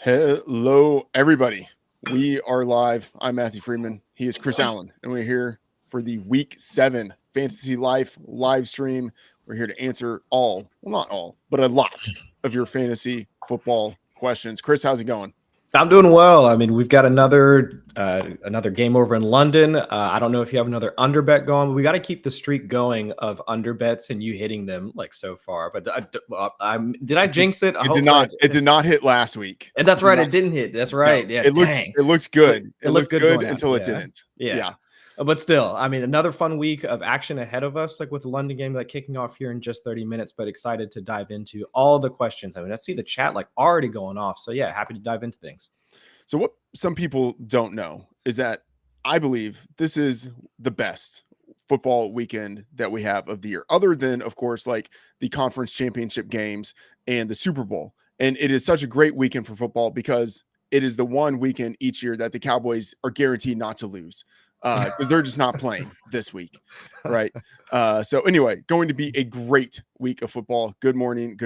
Hello, everybody. We are live. I'm Matthew Freedman. He is Chris Allen, and we're here for the Week 7 Fantasy Life live stream. We're here to answer all, well, not all, but a lot of your fantasy football questions. Chris, how's it going? I'm doing well. I mean, we've got another game over in London. I don't know if you have another underbet going, but we got to keep the streak going of underbets and you hitting them like so far. But did I jinx it? It did not hit last week. And that's right. It didn't hit. That's right. No, yeah. It looked good. It looked good until it didn't. Yeah. But still, I mean, another fun week of action ahead of us, like with the London game, like kicking off here in just 30 minutes, but excited to dive into all the questions. I mean, I see the chat like already going off. So yeah, happy to dive into things. So what some people don't know is that I believe this is the best football weekend that we have of the year, other than, of course, like the conference championship games and the Super Bowl. And it is such a great weekend for football because it is the one weekend each year that the Cowboys are guaranteed not to lose. Because they're just not playing this week, right? So anyway, going to be a great week of football. Good morning,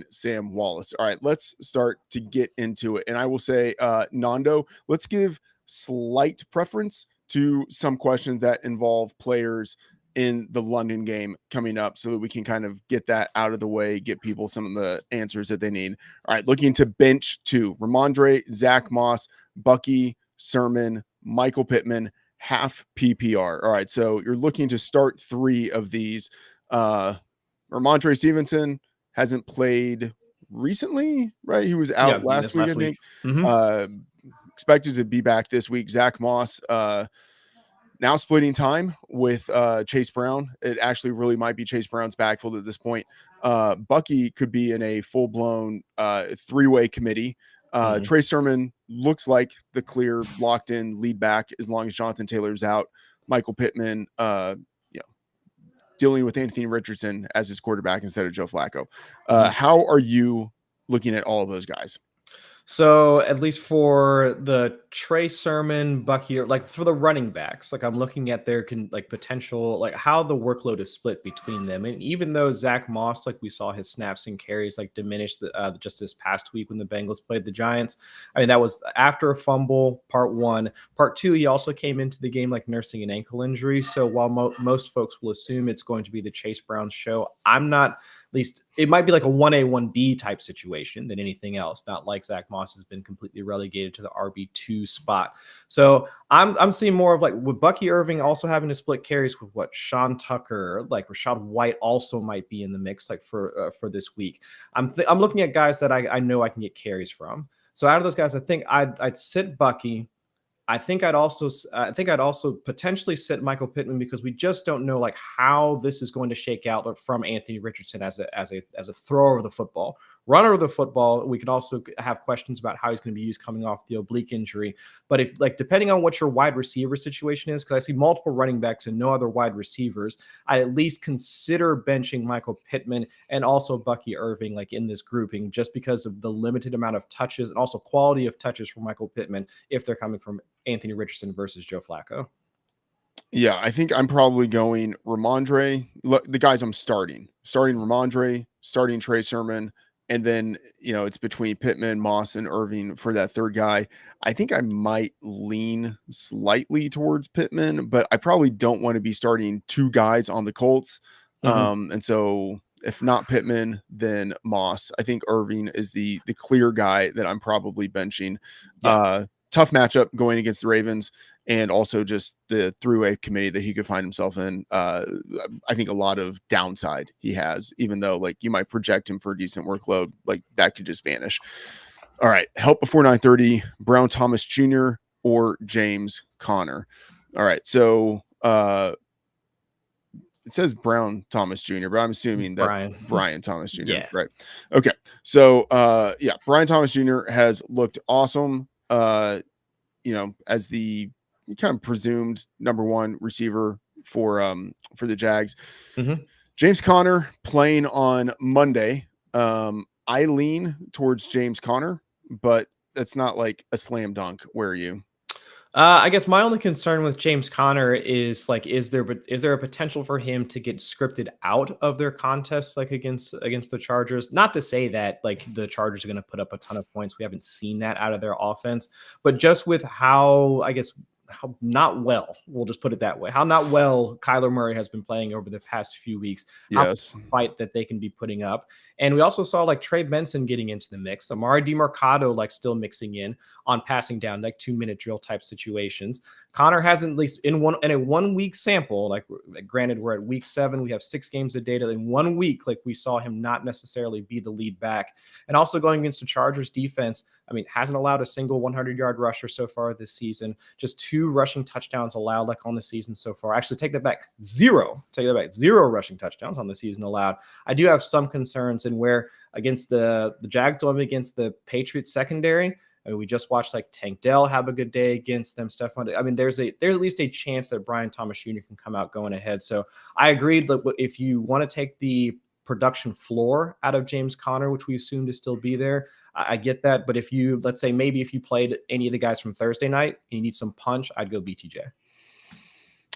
Sam Wallace. All right, let's start to get into it. And I will say, Nando, let's give slight preference to some questions that involve players in the London game coming up so that we can kind of get that out of the way, get people some of the answers that they need. All right, looking to bench 2, Ramondre, Zach Moss, Bucky, Sermon, Michael Pittman, half PPR. All right, so you're looking to start 3 of these. Ramondre Stevenson hasn't played recently, right? He was out last week, I think. Mm-hmm. Expected to be back this week. Zach Moss now splitting time with Chase Brown. It actually really might be Chase Brown's backfield at this point. Bucky could be in a full-blown 3-way committee. Trey Sermon looks like the clear locked in lead back as long as Jonathan Taylor's out. Michael Pittman, dealing with Anthony Richardson as his quarterback instead of Joe Flacco. How are you looking at all of those guys? So at least for the Trey Sermon, Bucky, like for the running backs, like I'm looking at their potential, like how the workload is split between them. And even though Zach Moss, like we saw his snaps and carries like diminish just this past week when the Bengals played the Giants. I mean, that was after a fumble, part 1. Part 2, he also came into the game like nursing an ankle injury. So while most folks will assume it's going to be the Chase Brown show, I'm not. At least it might be like a 1A, 1B type situation than anything else. Not like Zach Moss has been completely relegated to the RB2 spot. So I'm seeing more of like with Bucky Irving also having to split carries with Sean Tucker, like Rashad White also might be in the mix like for this week. I'm looking at guys that I know I can get carries from. So out of those guys, I think I'd sit Bucky. I think I'd also potentially sit Michael Pittman because we just don't know like how this is going to shake out from Anthony Richardson as a thrower of the football. Runner of the football, we could also have questions about how he's going to be used coming off the oblique injury. But if like depending on what your wide receiver situation is, because I see multiple running backs and no other wide receivers, I at least consider benching Michael Pittman and also Bucky Irving like in this grouping just because of the limited amount of touches and also quality of touches for Michael Pittman if they're coming from Anthony Richardson versus Joe Flacco. Yeah, I think I'm probably going Ramondre. The guys I'm starting Ramondre, starting Trey Sermon, and then, it's between Pittman, Moss, and Irving for that third guy. I think I might lean slightly towards Pittman, but I probably don't want to be starting 2 guys on the Colts. And so if not Pittman, then Moss. I think Irving is the clear guy that I'm probably benching. Yeah. Tough matchup going against the Ravens, and also just the throughway committee that he could find himself in. I think a lot of downside he has, even though like you might project him for a decent workload, like that could just vanish. All right. Help before 9:30, Brown Thomas Jr. or James Conner. All right. So it says Brown Thomas Jr., but I'm assuming that's Brian Thomas Jr. Yeah. Right. Okay. So Brian Thomas Jr. has looked awesome. As the kind of presumed number 1 receiver for the Jags. James Conner playing on Monday. I lean towards James Conner, but that's not like a slam dunk. Where are you? I guess my only concern with James Conner is like, is there a potential for him to get scripted out of their contests, like against the Chargers? Not to say that like the Chargers are going to put up a ton of points. We haven't seen that out of their offense, but just with how, I guess, how not well, we'll just put it that way, how not well Kyler Murray has been playing over the past few weeks, how Yes. fight that they can be putting up. And we also saw like Trey Benson getting into the mix, Amari DiMercado like still mixing in on passing down, like 2-minute drill type situations. Connor hasn't, at least in a 1 week sample, like granted, we're at week 7, we have 6 games of data. In 1 week, like we saw him not necessarily be the lead back. And also going against the Chargers defense, I mean, hasn't allowed a single 100-yard rusher so far this season. Just 2 rushing touchdowns allowed like on the season so far. Actually, take that back. 0 rushing touchdowns on the season allowed. I do have some concerns in where against the Jags, against the Patriots secondary. I mean, we just watched like Tank Dell have a good day against them. Stephon, I mean, there's at least a chance that Brian Thomas Jr. can come out going ahead. So I agreed that if you want to take the production floor out of James Conner, which we assume to still be there, I get that. But if you, let's say, maybe if you played any of the guys from Thursday night and you need some punch, I'd go BTJ.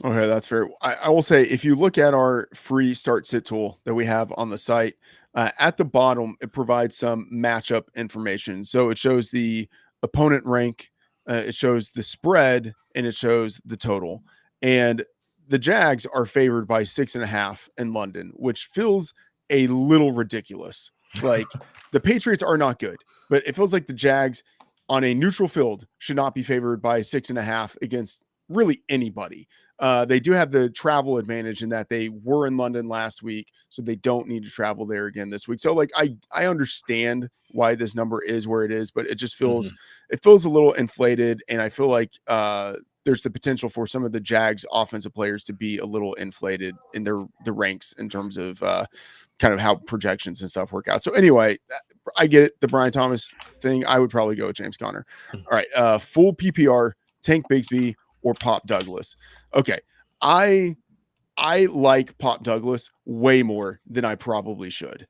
Okay, that's fair. I will say, if you look at our free start sit tool that we have on the site, at the bottom, it provides some matchup information. So it shows the opponent rank, it shows the spread, and it shows the total. And the Jags are favored by 6.5 in London, which feels a little ridiculous. Like, the Patriots are not good, but it feels like the Jags on a neutral field should not be favored by 6.5 against really anybody. They do have the travel advantage in that they were in London last week, so they don't need to travel there again this week. So like, I understand why this number is where it is, but it just feels it feels a little inflated, and I feel like there's the potential for some of the Jags offensive players to be a little inflated in the ranks in terms of kind of how projections and stuff work out. So anyway, I get it. The Brian Thomas thing, I would probably go with James Conner. All right, full PPR, Tank Bigsby or Pop Douglas. Okay, I like Pop Douglas way more than I probably should.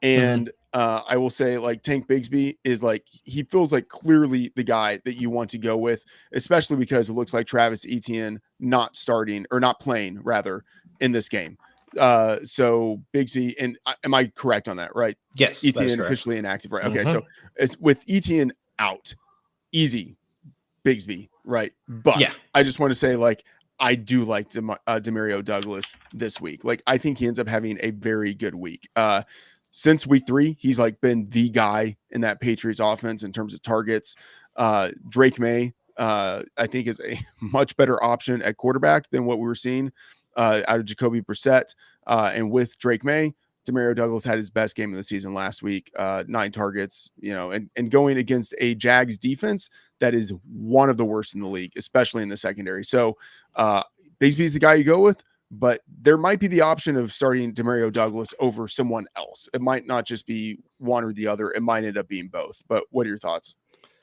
And I will say, like, Tank Bigsby is like, he feels like clearly the guy that you want to go with, especially because it looks like Travis Etienne not starting, or not playing rather, in this game. So Bigsby, and am I correct on that, right? Yes, Etienne officially inactive, right? Okay, Mm-hmm. so it's with Etienne out, easy Bigsby, right? But Yeah. I just want to say, like, I do like Demario Douglas this week. Like, I think he ends up having a very good week. Since week 3, he's like been the guy in that Patriots offense in terms of targets. Drake May, I think, is a much better option at quarterback than what we were seeing out of Jacoby Brissett. And with Drake May, Demario Douglas had his best game of the season last week, 9 targets, and going against a Jags defense that is one of the worst in the league, especially in the secondary. So Bigsby's the guy you go with, but there might be the option of starting Demario Douglas over someone else. It might not just be one or the other. It might end up being both. But what are your thoughts?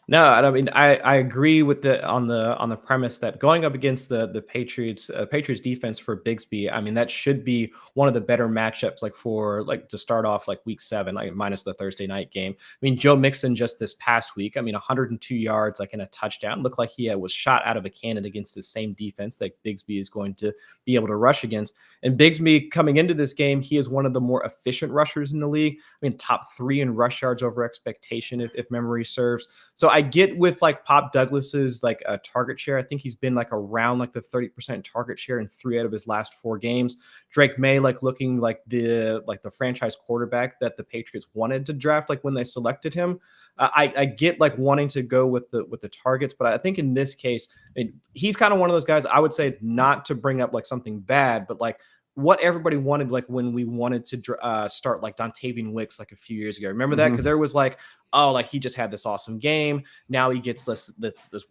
No, I mean, I agree with on the premise that going up against the Patriots defense for Bigsby, I mean, that should be one of the better matchups, like for like to start off like week 7, like minus the Thursday night game. I mean, Joe Mixon just this past week, I mean, 102 yards, like in a touchdown, looked like he was shot out of a cannon against the same defense that Bigsby is going to be able to rush against. And Bigsby coming into this game, he is one of the more efficient rushers in the league. I mean, top 3 in rush yards over expectation, if memory serves. So I get with like Pop Douglas's like a target share. I think he's been like around like the 30% target share in 3 out of his last 4 games. Drake May like looking like the franchise quarterback that the Patriots wanted to draft like when they selected him. I get like wanting to go with the targets, but I think in this case, I mean, he's kind of one of those guys. I would say not to bring up like something bad, but like what everybody wanted, like when we wanted to start like Dontavian Wicks like a few years ago. Remember that? Because there was like, oh, like he just had this awesome game. Now he gets this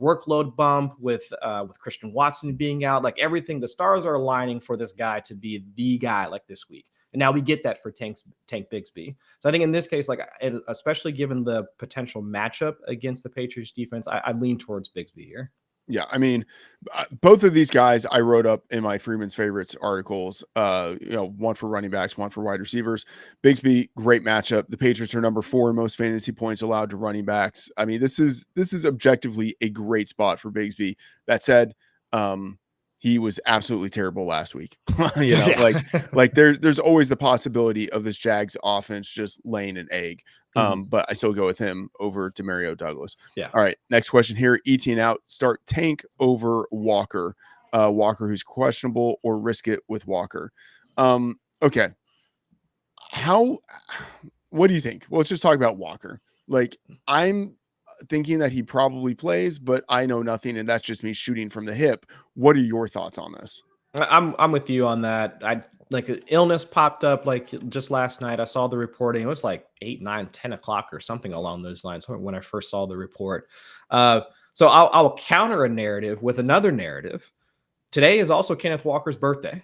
workload bump with Christian Watson being out. Like everything, the stars are aligning for this guy to be the guy like this week. And now we get that for Tank Bigsby. So I think in this case, like especially given the potential matchup against the Patriots defense, I lean towards Bigsby here. Yeah, I mean, both of these guys I wrote up in my Freeman's favorites articles. One for running backs, one for wide receivers. Bigsby, great matchup. The Patriots are number 4 in most fantasy points allowed to running backs. I mean, this is objectively a great spot for Bigsby. That said, he was absolutely terrible last week. There's always the possibility of this Jags offense just laying an egg. But I still go with him over Demario Douglas. Yeah. All right. Next question here. ETN out. Start Tank over Walker. Walker who's questionable, or risk it with Walker. Okay. What do you think? Well, let's just talk about Walker. Like, I'm thinking that he probably plays, but I know nothing, and that's just me shooting from the hip. What are your thoughts on this? I'm with you on that. Like an illness popped up like just last night. I saw the reporting. It was like 8, 9, 10 o'clock or something along those lines when I first saw the report. So I'll counter a narrative with another narrative. Today is also Kenneth Walker's birthday.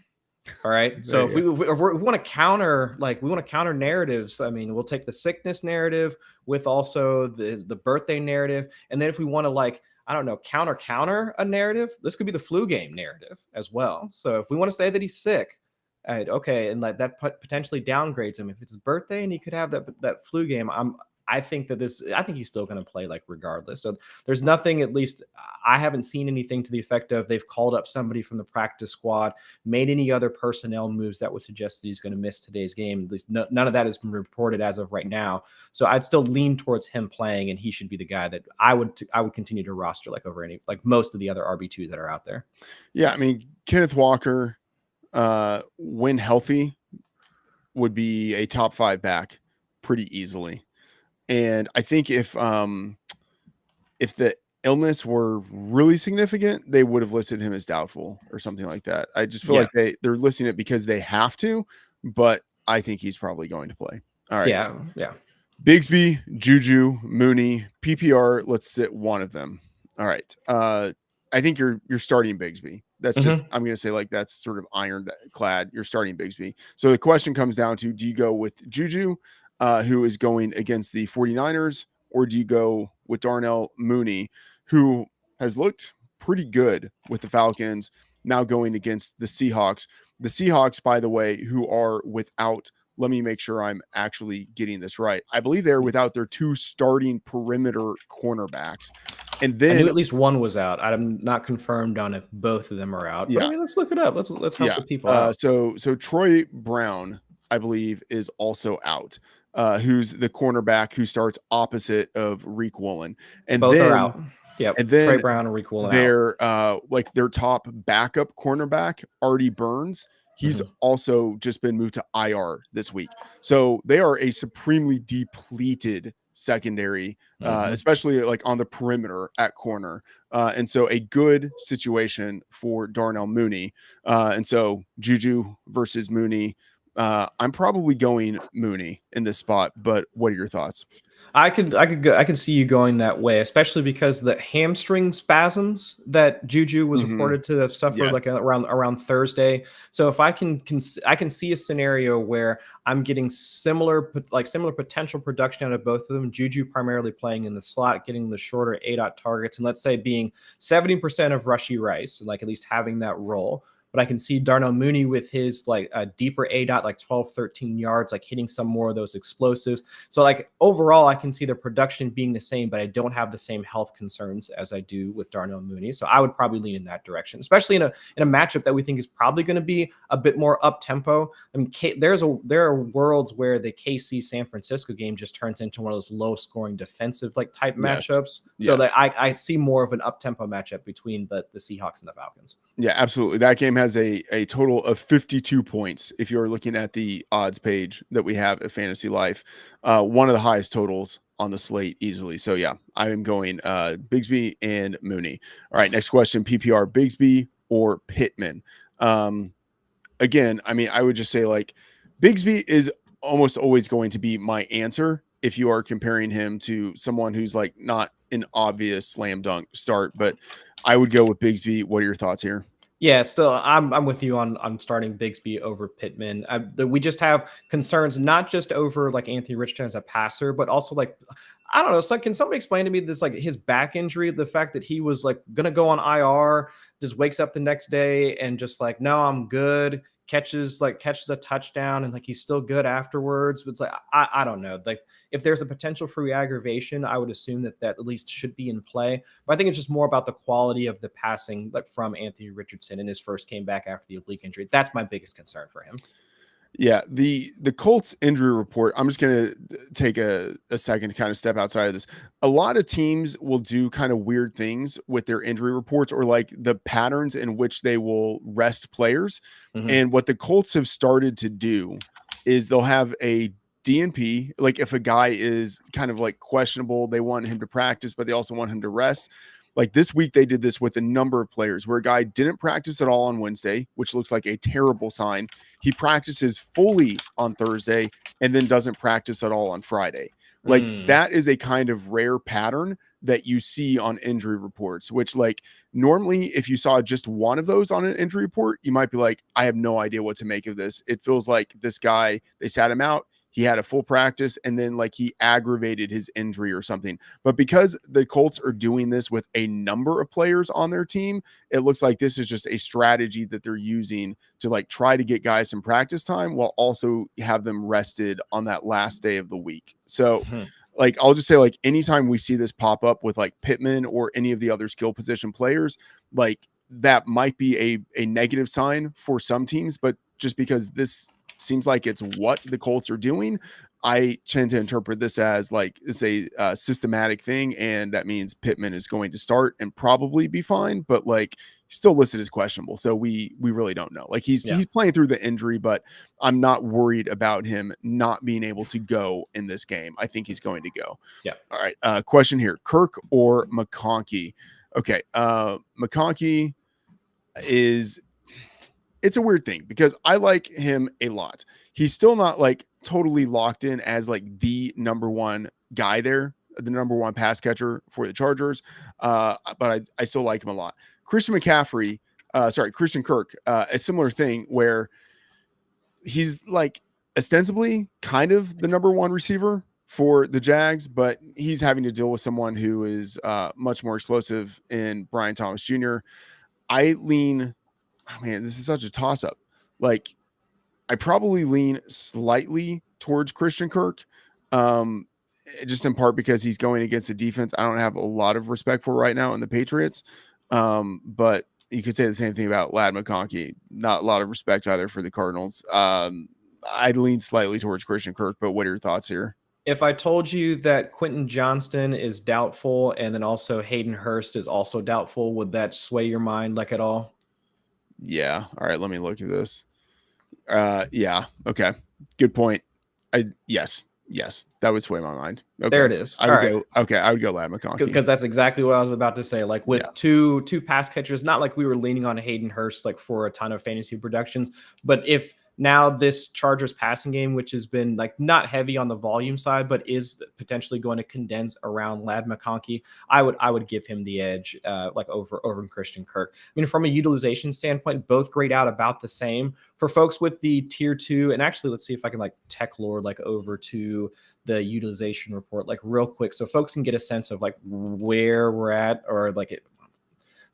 All right. So if we want to counter, narratives, I mean, we'll take the sickness narrative with also the birthday narrative. And then if we want to counter a narrative, this could be the flu game narrative as well. So if we want to say that he's sick, okay, and like that potentially downgrades him. If it's his birthday and he could have that flu game, I think he's still going to play like regardless. So there's nothing, at least I haven't seen anything to the effect of they've called up somebody from the practice squad, made any other personnel moves that would suggest that he's going to miss today's game. At least none of that has been reported as of right now. So I'd still lean towards him playing, and he should be the guy that I would continue to roster over most of the other RB2s that are out there. Yeah, I mean, Kenneth Walker, when healthy, would be a top 5 back pretty easily. And I think if the illness were really significant, they would have listed him as doubtful or something like that. I just feel like they're listing it because they have to, but I think he's probably going to play. All right. Yeah. Bigsby, Juju, Mooney, PPR. Let's sit one of them. All right. I think you're starting Bigsby. That's just, I'm going to say that's sort of ironclad. You're starting Bigsby. So the question comes down to, do you go with Juju, who is going against the 49ers, or do you go with Darnell Mooney, who has looked pretty good with the Falcons, now going against the Seahawks? The Seahawks, by the way, who are without, let me make sure I'm actually getting this right. I believe they're without their 2 starting perimeter cornerbacks. And then I knew at least one was out. I'm not confirmed on if both of them are out. But I mean, let's look it up. Let's help the people out. So Troy Brown, I believe, is also out. Who's the cornerback who starts opposite of Reek Woolen. And both are out. Yep. And then Trey Brown and Reek Woolen their top backup cornerback, Artie Burns, he's also just been moved to IR this week. So they are a supremely depleted secondary, especially on the perimeter at corner. And so a good situation for Darnell Mooney. And so Juju versus Mooney. I'm probably going Mooney in this spot, but what are your thoughts? I could see you going that way, especially because the hamstring spasms that Juju was reported to have suffered around Thursday. So if I can see a scenario where I'm getting similar potential production out of both of them. Juju primarily playing in the slot, getting the shorter ADOT targets, and let's say being 70% of Rashee Rice, at least having that role. But I can see Darnell Mooney with his a deeper ADOT, 12, 13 yards, hitting some more of those explosives. So overall, I can see the production being the same, but I don't have the same health concerns as I do with Darnell Mooney. So I would probably lean in that direction, especially in a matchup that we think is probably going to be a bit more up tempo. I mean, there are worlds where the KC San Francisco game just turns into one of those low scoring defensive type matchups. So that I see more of an up tempo matchup between the Seahawks and the Falcons. Yeah, absolutely. That game has a total of 52 points. If you're looking at the odds page that we have at Fantasy Life, one of the highest totals on the slate easily. So yeah, I am going Bigsby and Mooney. All right, next question: PPR, Bigsby or Pittman? Again, I mean, I would just say Bigsby is almost always going to be my answer if you are comparing him to someone who's not an obvious slam dunk start, but I would go with Bigsby. What are your thoughts here? Yeah, still, I'm with you on starting Bigsby over Pittman. We just have concerns not just over Anthony Richardson as a passer, but also I don't know. So can somebody explain to me this, like his back injury, the fact that he was like going to go on IR, just wakes up the next day and just like, no, I'm good. Catches a touchdown and like he's still good afterwards. But it's like, I don't know. Like if there's a potential for re-aggravation, I would assume that at least should be in play. But I think it's just more about the quality of the passing, like from Anthony Richardson in his first came back after the oblique injury. That's my biggest concern for him. Yeah, the Colts injury report, I'm just going to take a second to kind of step outside of this. A lot of teams will do kind of weird things with their injury reports or like the patterns in which they will rest players. Mm-hmm. And what the Colts have started to do is they'll have a DNP, like if a guy is kind of like questionable, they want him to practice, but they also want him to rest. Like this week, they did this with a number of players where a guy didn't practice at all on Wednesday, which looks like a terrible sign. He practices fully on Thursday and then doesn't practice at all on Friday. Like that is a kind of rare pattern that you see on injury reports, which like normally if you saw just one of those on an injury report, you might be like, I have no idea what to make of this. It feels like this guy, they sat him out. He had a full practice and then like he aggravated his injury or something. But because the Colts are doing this with a number of players on their team, it looks like this is just a strategy that they're using to like try to get guys some practice time while also have them rested on that last day of the week. So like, I'll just say like anytime we see this pop up with like Pittman or any of the other skill position players, like that might be a negative sign for some teams, but just because this seems like it's what the Colts are doing, I tend to interpret this as like it's a systematic thing, and that means Pittman is going to start and probably be fine, but like still listed as questionable. So we really don't know. Like he's playing through the injury, but I'm not worried about him not being able to go in this game. I think he's going to go. Yeah. All right. Question here: Kirk or McConkey? Okay. McConkey is. It's a weird thing because I like him a lot. He's still not like totally locked in as like the number one guy there, the number one pass catcher for the Chargers. But I still like him a lot. Christian Kirk, a similar thing where he's like ostensibly kind of the number one receiver for the Jags, but he's having to deal with someone who is much more explosive in Brian Thomas Jr. I lean, oh man, this is such a toss-up. Like, I probably lean slightly towards Christian Kirk, just in part because he's going against a defense I don't have a lot of respect for right now in the Patriots. But you could say the same thing about Ladd McConkey. Not a lot of respect either for the Cardinals. I'd lean slightly towards Christian Kirk, but what are your thoughts here? If I told you that Quentin Johnston is doubtful and then also Hayden Hurst is also doubtful, would that sway your mind like at all? Yeah. All right. Let me look at this. Yeah. Okay. Good point. Yes. That would sway my mind. Okay. There it is. I would go Ladd McConkey. Because that's exactly what I was about to say. Like with two pass catchers, not like we were leaning on Hayden Hurst like for a ton of fantasy productions, but if now this Chargers passing game, which has been like not heavy on the volume side, but is potentially going to condense around Ladd McConkey, I would give him the edge like over Christian Kirk. I mean, from a utilization standpoint, both grade out about the same. For folks with the tier 2, and actually let's see if I can like tech lord like over to the utilization report like real quick so folks can get a sense of like where we're at or like it.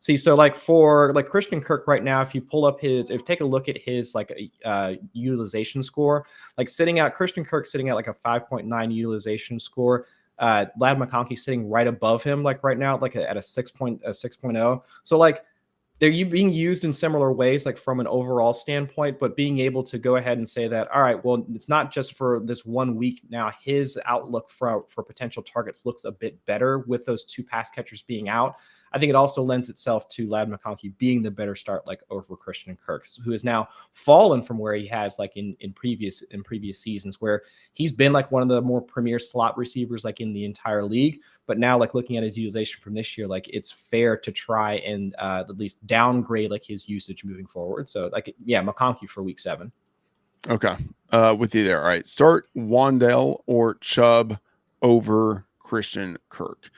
See, so like for like Christian Kirk right now, if you pull up take a look at his like utilization score, like Christian Kirk sitting at like a 5.9 utilization score. Ladd McConkey sitting right above him, like right now, like at a 6.0. So like they're being used in similar ways, like from an overall standpoint, but being able to go ahead and say that, all right, well, it's not just for this 1 week now. His outlook for potential targets looks a bit better with those two pass catchers being out. I think it also lends itself to Ladd McConkey being the better start, like over Christian Kirk, who has now fallen from where he has like in previous seasons, where he's been like one of the more premier slot receivers like in the entire league. But now, like looking at his utilization from this year, like it's fair to try and at least downgrade like his usage moving forward. So like, yeah, McConkey for week 7. Okay, with you there. All right, start Waddle or Chubb over Christian Kirk.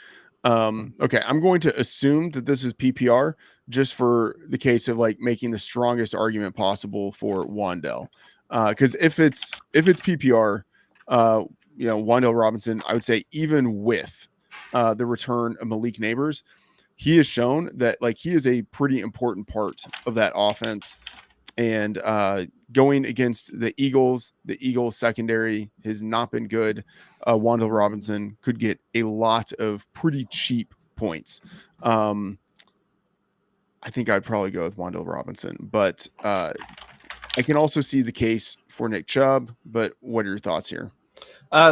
Okay, I'm going to assume that this is PPR just for the case of like making the strongest argument possible for Waddle. Because if it's PPR, Wan'Dale Robinson, I would say even with the return of Malik Neighbors, he has shown that like he is a pretty important part of that offense. And going against the Eagles secondary has not been good. Wan'Dale Robinson could get a lot of pretty cheap points. I think I'd probably go with Wan'Dale Robinson, but I can also see the case for Nick Chubb. But what are your thoughts here?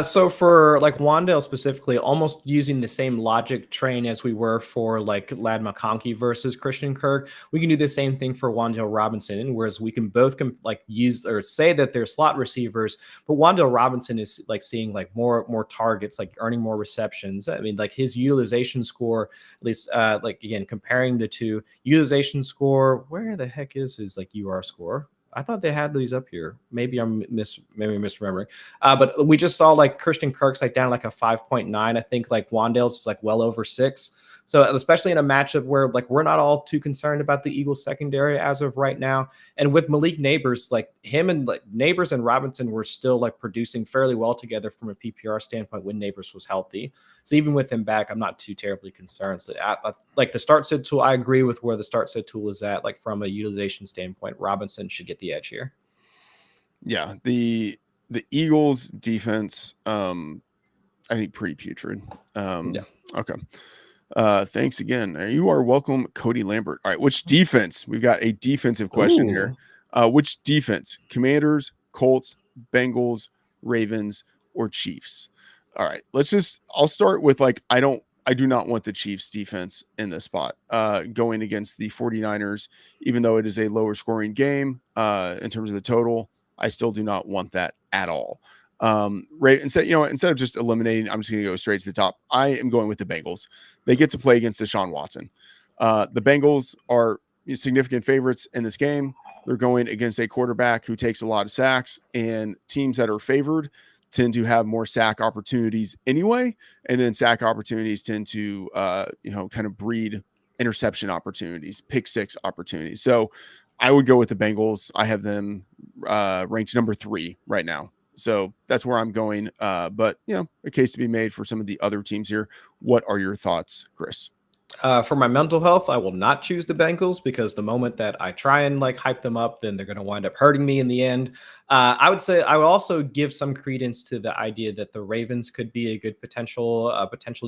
So for like Wandale specifically, almost using the same logic train as we were for like Lad McConkey versus Christian Kirk, we can do the same thing for Wandale Robinson, whereas we can both like use or say that they're slot receivers, but Wandale Robinson is like seeing like more targets, like earning more receptions. I mean, like his utilization score, at least like again, comparing the two, utilization score, where the heck is his like UR score? I thought they had these up here. Maybe I'm misremembering. But we just saw like Christian Kirk's like down like a 5.9. I think like Wandale's is like well over 6. So especially in a matchup where like we're not all too concerned about the Eagles secondary as of right now. And with Malik Neighbors, like him and like Neighbors and Robinson were still like producing fairly well together from a PPR standpoint when Neighbors was healthy. So even with him back, I'm not too terribly concerned. So like the start sit tool, I agree with where the start sit tool is at. Like from a utilization standpoint, Robinson should get the edge here. Yeah, the Eagles defense, I think pretty putrid. Yeah. Okay. Thanks again. You are welcome, Cody Lambert. All right, which defense? We've got a defensive question here. Which defense? Commanders, Colts, Bengals, Ravens, or Chiefs? All right, I'll start with like I do not want the Chiefs defense in this spot going against the 49ers, even though it is a lower scoring game in terms of the total. I still do not want that at all. Instead of just eliminating, I'm just going to go straight to the top. I am going with the Bengals. They get to play against Deshaun Watson. The Bengals are significant favorites in this game. They're going against a quarterback who takes a lot of sacks, and teams that are favored tend to have more sack opportunities anyway. And then sack opportunities tend to, kind of breed interception opportunities, pick six opportunities. So I would go with the Bengals. I have them ranked number 3 right now. So that's where I'm going. But, a case to be made for some of the other teams here. What are your thoughts, Chris? For my mental health, I will not choose the Bengals because the moment that I try and like hype them up, then they're going to wind up hurting me in the end. I would say I would also give some credence to the idea that the Ravens could be a good potential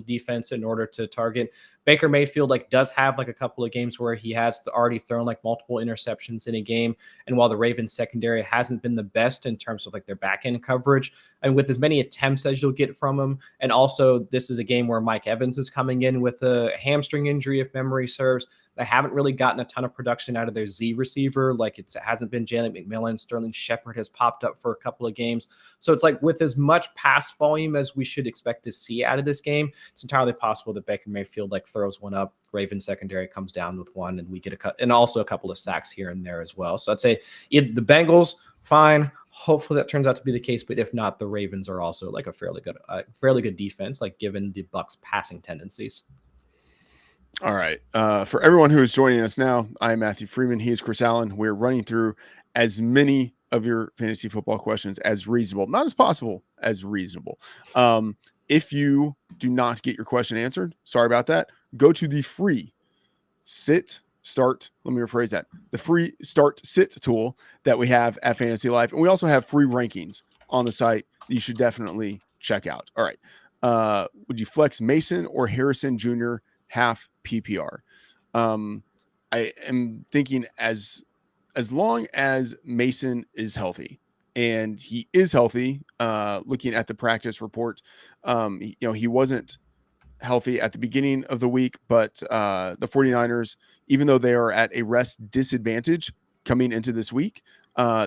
defense in order to target. Baker Mayfield like does have like a couple of games where he has already thrown like multiple interceptions in a game. And while the Ravens secondary hasn't been the best in terms of like their back end coverage, and with as many attempts as you'll get from them, and also this is a game where Mike Evans is coming in with a hamstring injury, if memory serves. They haven't really gotten a ton of production out of their Z receiver. Like it hasn't been Jalen McMillan. Sterling Shepard has popped up for a couple of games. So it's like with as much pass volume as we should expect to see out of this game, it's entirely possible that Baker Mayfield like throws one up. Ravens secondary comes down with one, and we get and also a couple of sacks here and there as well. So I'd say the Bengals, fine. Hopefully that turns out to be the case, but if not, the Ravens are also like a fairly good defense, like given the Bucs passing tendencies. All right. For everyone who is joining us now, I'm Matthew Freedman. He is Chris Allen. We're running through as many of your fantasy football questions as reasonable, not as possible, as reasonable. If you do not get your question answered, sorry about that. Go to the free the free start sit tool that we have at FantasyLife. And we also have free rankings on the site that you should definitely check out. All right. Would you flex Mason or Harrison Jr. half PPR? I am thinking as long as Mason is healthy, and he is healthy, looking at the practice report, he wasn't healthy at the beginning of the week, but the 49ers, even though they are at a rest disadvantage coming into this week,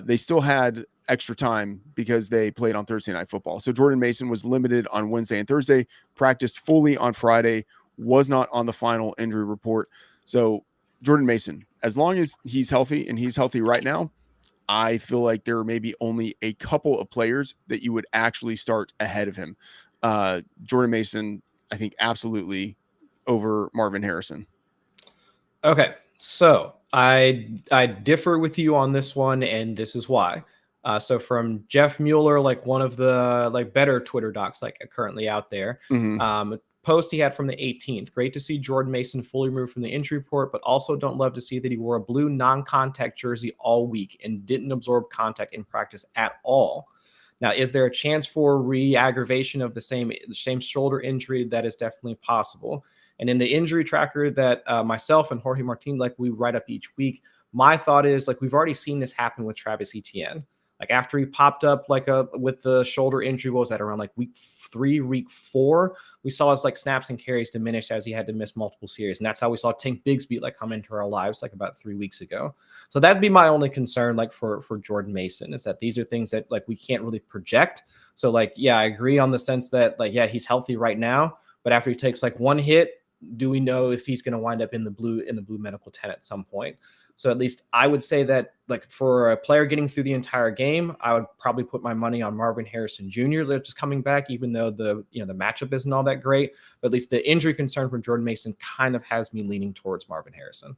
they still had extra time because they played on Thursday Night Football. So Jordan Mason was limited on Wednesday and Thursday, practiced fully on Friday, was not on the final injury report. So Jordan Mason, as long as he's healthy, and he's healthy right now, I feel like there are maybe only a couple of players that you would actually start ahead of him. Jordan Mason, I think absolutely over Marvin Harrison. Okay. So I differ with you on this one, and this is why. So from Jeff Mueller, like one of the like better Twitter docs like currently out there, post he had from the 18th. Great to see Jordan Mason fully removed from the injury report, but also don't love to see that he wore a blue non-contact jersey all week and didn't absorb contact in practice at all. Now, is there a chance for re-aggravation of the same shoulder injury? That is definitely possible. And in the injury tracker that myself and Jorge Martin, like we write up each week, my thought is like we've already seen this happen with Travis Etienne. Like after he popped up like with the shoulder injury, what was that, around like week 3, week 4, we saw his like snaps and carries diminish as he had to miss multiple series. And that's how we saw Tank Bigsby like come into our lives like about 3 weeks ago. So that'd be my only concern like for Jordan Mason, is that these are things that like we can't really project. So like, yeah, I agree on the sense that like, yeah, he's healthy right now, but after he takes like one hit, do we know if he's going to wind up in the blue medical tent at some point? So at least I would say that like for a player getting through the entire game, I would probably put my money on Marvin Harrison Jr. That's just coming back, even though the matchup isn't all that great. But at least the injury concern from Jordan Mason kind of has me leaning towards Marvin Harrison.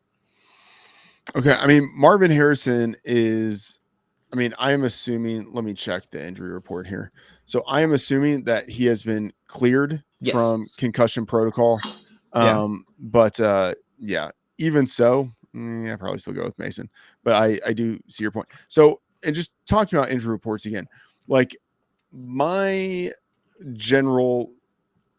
Okay. I mean, Marvin Harrison is, I am assuming, let me check the injury report here. So I am assuming that he has been cleared from concussion protocol. But even so, I probably still go with Mason, but I do see your point. So, and just talking about injury reports again, like my general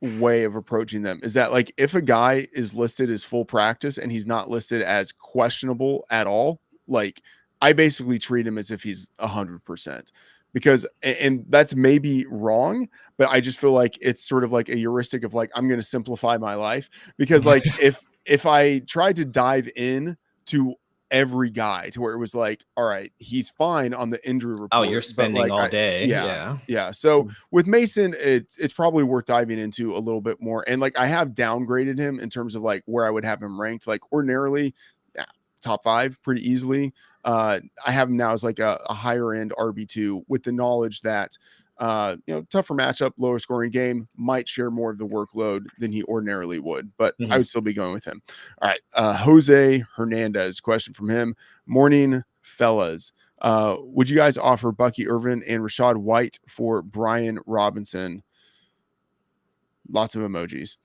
way of approaching them is that like if a guy is listed as full practice and he's not listed as questionable at all, like I basically treat him as if he's 100%, because, and that's maybe wrong, but I just feel like it's sort of like a heuristic of like, I'm going to simplify my life, because like if I tried to dive in to every guy to where it was like, all right, he's fine on the injury report. Oh, you're spending like, all day. Yeah. So with Mason, it's probably worth diving into a little bit more. And like, I have downgraded him in terms of like where I would have him ranked. Like ordinarily, top 5 pretty easily. I have him now as like a higher end RB2 with the knowledge that, tougher matchup, lower scoring game, might share more of the workload than he ordinarily would, but I would still be going with him. All right. Jose Hernandez, question from him. Morning, fellas. Would you guys offer Bucky Irvin and Rachaad White for Brian Robinson? Lots of emojis.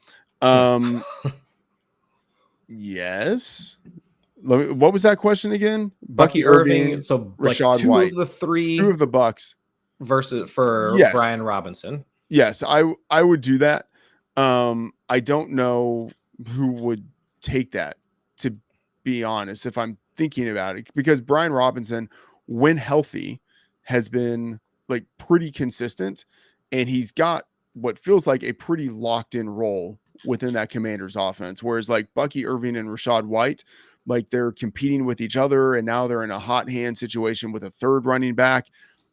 Yes. What was that question again? Bucky Irving. So Rachaad like two White. of the 3, 2 of the Bucks versus for Brian Robinson. Yes, I would do that. I don't know who would take that, to be honest, if I'm thinking about it, because Brian Robinson, when healthy, has been like pretty consistent, and he's got what feels like a pretty locked in role within that Commanders offense. Whereas like Bucky Irving and Rachaad White, like they're competing with each other, and now they're in a hot hand situation with a third running back.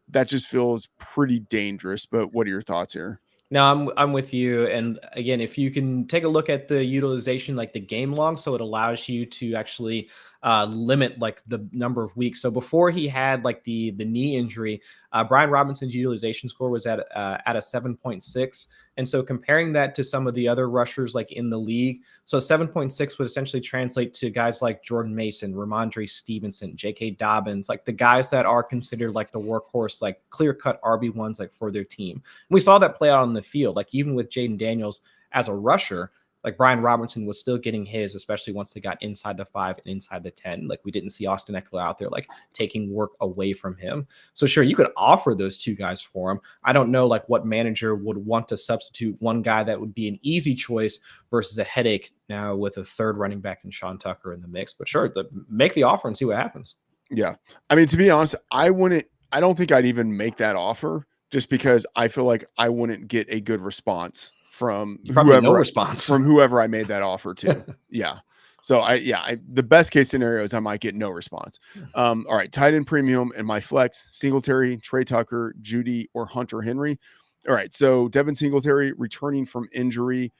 That just feels pretty dangerous. But what are your thoughts here? No, I'm with you. And again, if you can take a look at the utilization, like the game log, so it allows you to actually limit like the number of weeks. So before he had like the knee injury, Brian Robinson's utilization score was at a 7.6. And so comparing that to some of the other rushers like in the league, so 7.6 would essentially translate to guys like Jordan Mason, Ramondre Stevenson, J.K. Dobbins, like the guys that are considered like the workhorse, like clear-cut RB1s like for their team. And we saw that play out on the field, like even with Jaden Daniels as a rusher, like Brian Robinson was still getting his, especially once they got inside the 5 and inside the 10. Like we didn't see Austin Ekeler out there like taking work away from him. So sure, you could offer those 2 guys for him. I don't know like what manager would want to substitute one guy that would be an easy choice versus a headache now with a third running back and Sean Tucker in the mix. But sure, make the offer and see what happens. Yeah. I mean, to be honest, I don't think I'd even make that offer, just because I feel like I wouldn't get a good response from whoever I made that offer to. Yeah. So the best case scenario is I might get no response. All right. Tight end premium and my flex: Singletary, Trey Tucker, Judy, or Hunter Henry. All right. So Devin Singletary, returning from injury,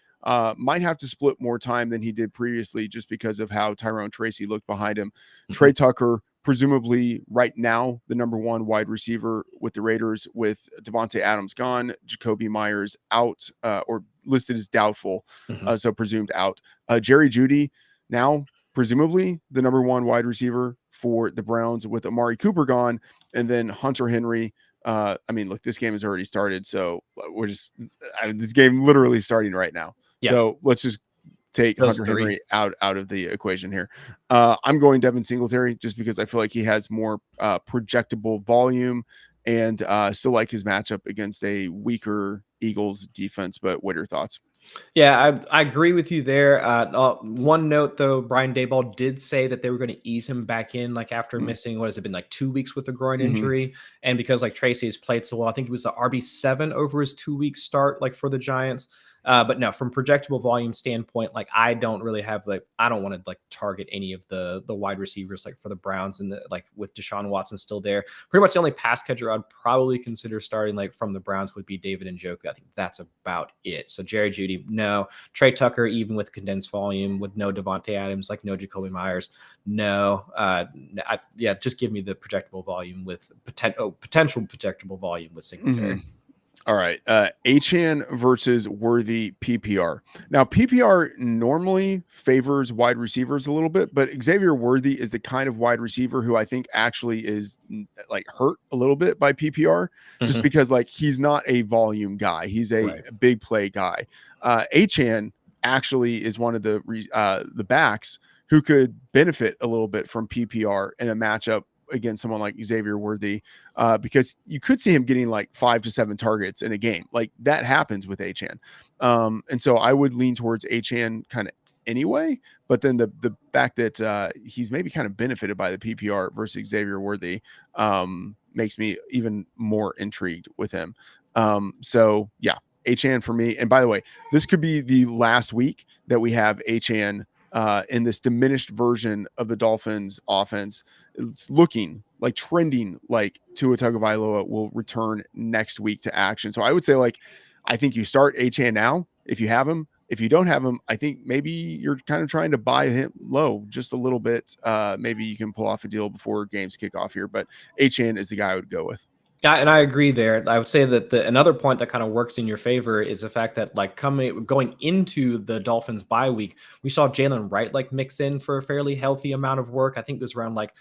might have to split more time than he did previously, just because of how Tyrone Tracy looked behind him. Trey Tucker, presumably right now the number 1 wide receiver with the Raiders, with Devontae Adams gone, Jacoby Myers out, or listed as doubtful, so presumed out. Jerry Jeudy now presumably the number one wide receiver for the Browns with Amari Cooper gone, and then Hunter Henry. I mean, look, this game has already started, so this game literally starting right now. Yeah. So let's just take Those Hunter three. Henry out of the equation here. I'm going Devin Singletary just because I feel like he has more projectable volume, and still like his matchup against a weaker Eagles defense. But what are your thoughts? Yeah, I agree with you there. One note though, Brian Daboll did say that they were going to ease him back in, like after missing, what has it been, like 2 weeks with the groin injury, and because like Tracy has played so well, I think he was the RB7 over his 2-week start, like for the Giants. But no, from projectable volume standpoint, like I don't really have I don't want to like target any of the wide receivers like for the Browns, and like with Deshaun Watson still there. Pretty much the only pass catcher I'd probably consider starting like from the Browns would be David Njoku. I think that's about it. So Jerry Jeudy, no. Trey Tucker, even with condensed volume, with no Devontae Adams, like no Jacoby Myers, no. Just give me the projectable volume with potential projectable volume with Singletary. All right. Achane versus Worthy PPR. Now, PPR normally favors wide receivers a little bit, but Xavier Worthy is the kind of wide receiver who I think actually is like hurt a little bit by PPR just because like he's not a volume guy. He's a big play guy. Achane actually is one of the backs who could benefit a little bit from PPR in a matchup against someone like Xavier Worthy, because you could see him getting like 5 to 7 targets in a game. Like that happens with Achane. And so I would lean towards Achane kind of anyway, but then the fact that he's maybe kind of benefited by the PPR versus Xavier Worthy makes me even more intrigued with him. So yeah, Achane for me. And by the way, this could be the last week that we have Achane in this diminished version of the Dolphins offense. It's looking like trending like Tua Tagovailoa will return next week to action. So I would say like, I think you start Achane now if you have him. If you don't have him, I think maybe you're kind of trying to buy him low just a little bit. Maybe you can pull off a deal before games kick off here, but Achane is the guy I would go with. Yeah, and I agree there. I would say that another point that kind of works in your favor is the fact that like going into the Dolphins bye week, we saw Jalen Wright like mix in for a fairly healthy amount of work. I think it was around like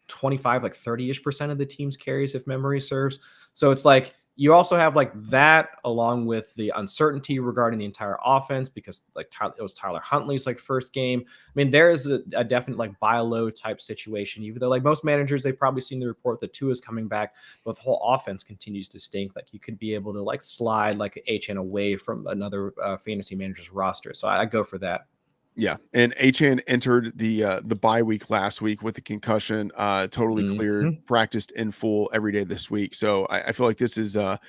25, like 30-ish% of the team's carries, if memory serves. So it's like you also have like that along with the uncertainty regarding the entire offense because like it was Tyler Huntley's like first game. I mean, there is a definite like buy low type situation, even though like most managers, they've probably seen the report that Tua is coming back, but the whole offense continues to stink. Like you could be able to like slide like Achane away from another fantasy manager's roster. So I go for that. Yeah, and Achane entered the bye week last week with a concussion, totally cleared, practiced in full every day this week. So I feel like this is a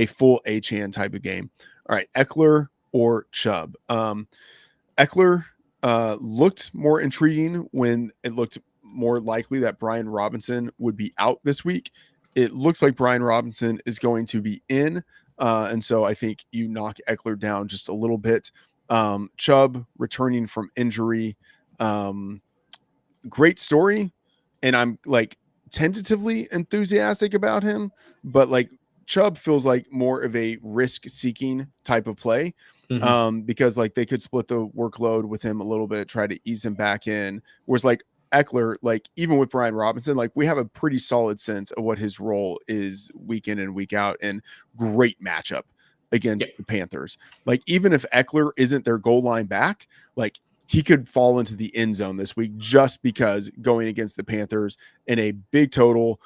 full Achane type of game. All right, Ekeler or Chubb. Ekeler looked more intriguing when it looked more likely that Brian Robinson would be out this week. It looks like Brian Robinson is going to be in, and so I think you knock Ekeler down just a little bit. Chubb returning from injury, great story, and I'm like tentatively enthusiastic about him, but like Chubb feels like more of a risk-seeking type of play, because like they could split the workload with him a little bit, try to ease him back in. Whereas like Ekeler, like even with Brian Robinson, like we have a pretty solid sense of what his role is week in and week out, and great matchup against the Panthers. Like even if Ekeler isn't their goal line back, like he could fall into the end zone this week just because going against the Panthers in a big total,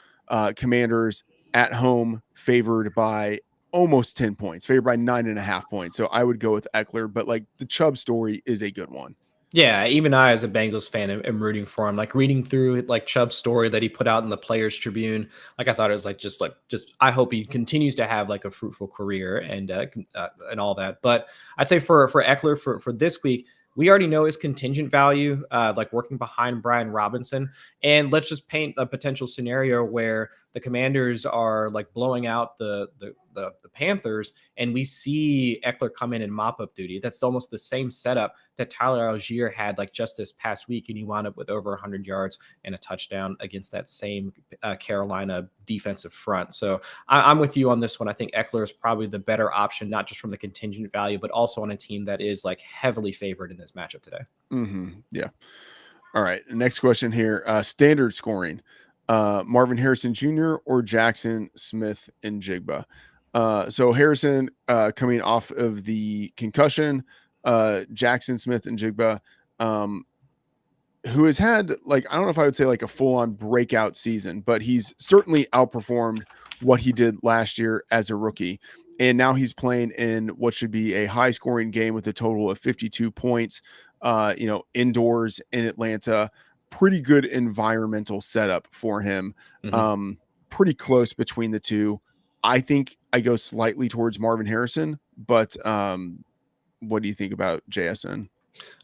Commanders at home favored by almost 10 points, favored by 9.5 points. So I would go with Ekeler, but like the Chubb story is a good one. Yeah, even I, as a Bengals fan, am rooting for him. Like reading through like Chubb's story that he put out in the Players Tribune, like I thought it was like just I hope he continues to have like a fruitful career and all that. But I'd say for Ekeler for this week, we already know his contingent value, like working behind Brian Robinson. And let's just paint a potential scenario where the Commanders are like blowing out the Panthers, and we see Ekeler come in and mop up duty. That's almost the same setup that Tyler Algier had like just this past week, and he wound up with over 100 yards and a touchdown against that same Carolina defensive front. So I'm with you on this one. I think Ekeler is probably the better option, not just from the contingent value, but also on a team that is like heavily favored in this matchup today. Yeah. All right. Next question here. Standard scoring. Marvin Harrison Jr. or Jackson Smith and Jigba. So Harrison coming off of the concussion, Jackson Smith and Jigba, who has had, like, I don't know if I would say like a full-on breakout season, but he's certainly outperformed what he did last year as a rookie. And now he's playing in what should be a high-scoring game with a total of 52 points, indoors in Atlanta. Pretty good environmental setup for him. Pretty close between the two. I think I go slightly towards Marvin Harrison, but what do you think about JSN?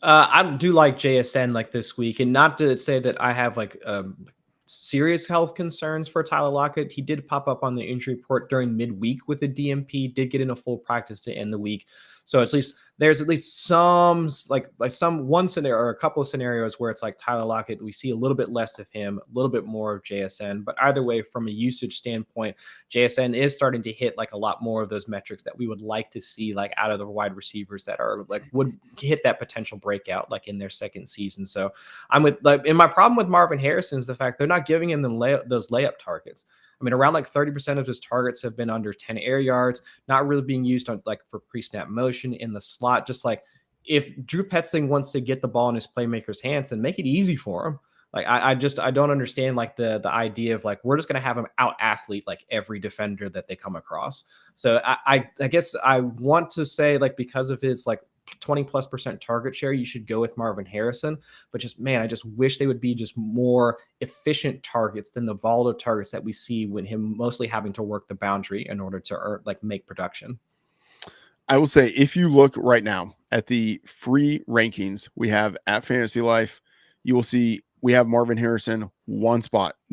I do like JSN like this week, and not to say that I have like serious health concerns for Tyler Lockett. He did pop up on the injury report during midweek with a DMP, did get in a full practice to end the week. So there's at least some one scenario or a couple of scenarios where it's like Tyler Lockett, we see a little bit less of him, a little bit more of JSN. But either way, from a usage standpoint, JSN is starting to hit like a lot more of those metrics that we would like to see like out of the wide receivers that are like would hit that potential breakout like in their second season. So I'm with and my problem with Marvin Harrison is the fact they're not giving him those layup targets. I mean, around like 30% of his targets have been under 10 air yards, not really being used on like for pre-snap motion in the slot. Just like if Drew Petzing wants to get the ball in his playmaker's hands and make it easy for him. Like I don't understand like the idea of like we're just gonna have him out athlete like every defender that they come across. So I guess I want to say like because of his like 20+% target share, you should go with Marvin Harrison. But just, man, I just wish they would be just more efficient targets than the volatile targets that we see when him mostly having to work the boundary in order to make production. I will say, if you look right now at the free rankings we have at FantasyLife, you will see we have Marvin Harrison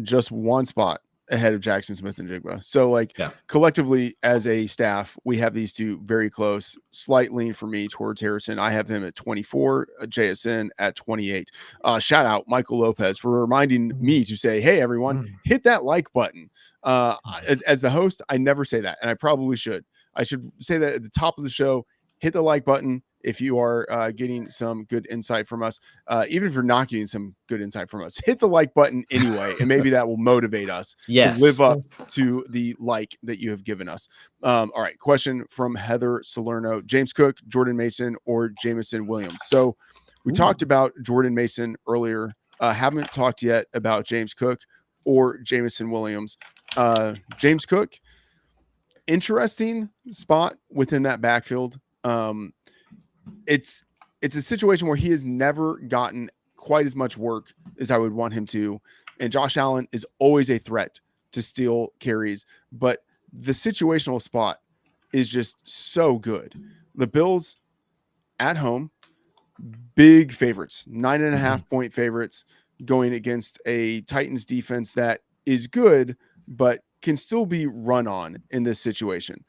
just one spot ahead of Jackson Smith and Jigba. So collectively as a staff, we have these two very close, slight lean for me towards Harrison. I have him at 24, JSN at 28. Shout out Michael Lopez for reminding me to say, hey, everyone, hit that like button. As the host, I never say that, and I probably should. I should say that at the top of the show. Hit the like button if you are getting some good insight from us. Even if you're not getting some good insight from us, hit the like button anyway, and maybe that will motivate us to live up to the like that you have given us. All right, question from Heather Salerno: James Cook, Jordan Mason, or Jameson Williams? So we talked about Jordan Mason earlier. Haven't talked yet about James Cook or Jameson Williams. James Cook, interesting spot within that backfield. It's a situation where he has never gotten quite as much work as I would want him to. And Josh Allen is always a threat to steal carries, but the situational spot is just so good. The Bills at home, big favorites, 9.5 point favorites going against a Titans defense that is good, but can still be run on in this situation.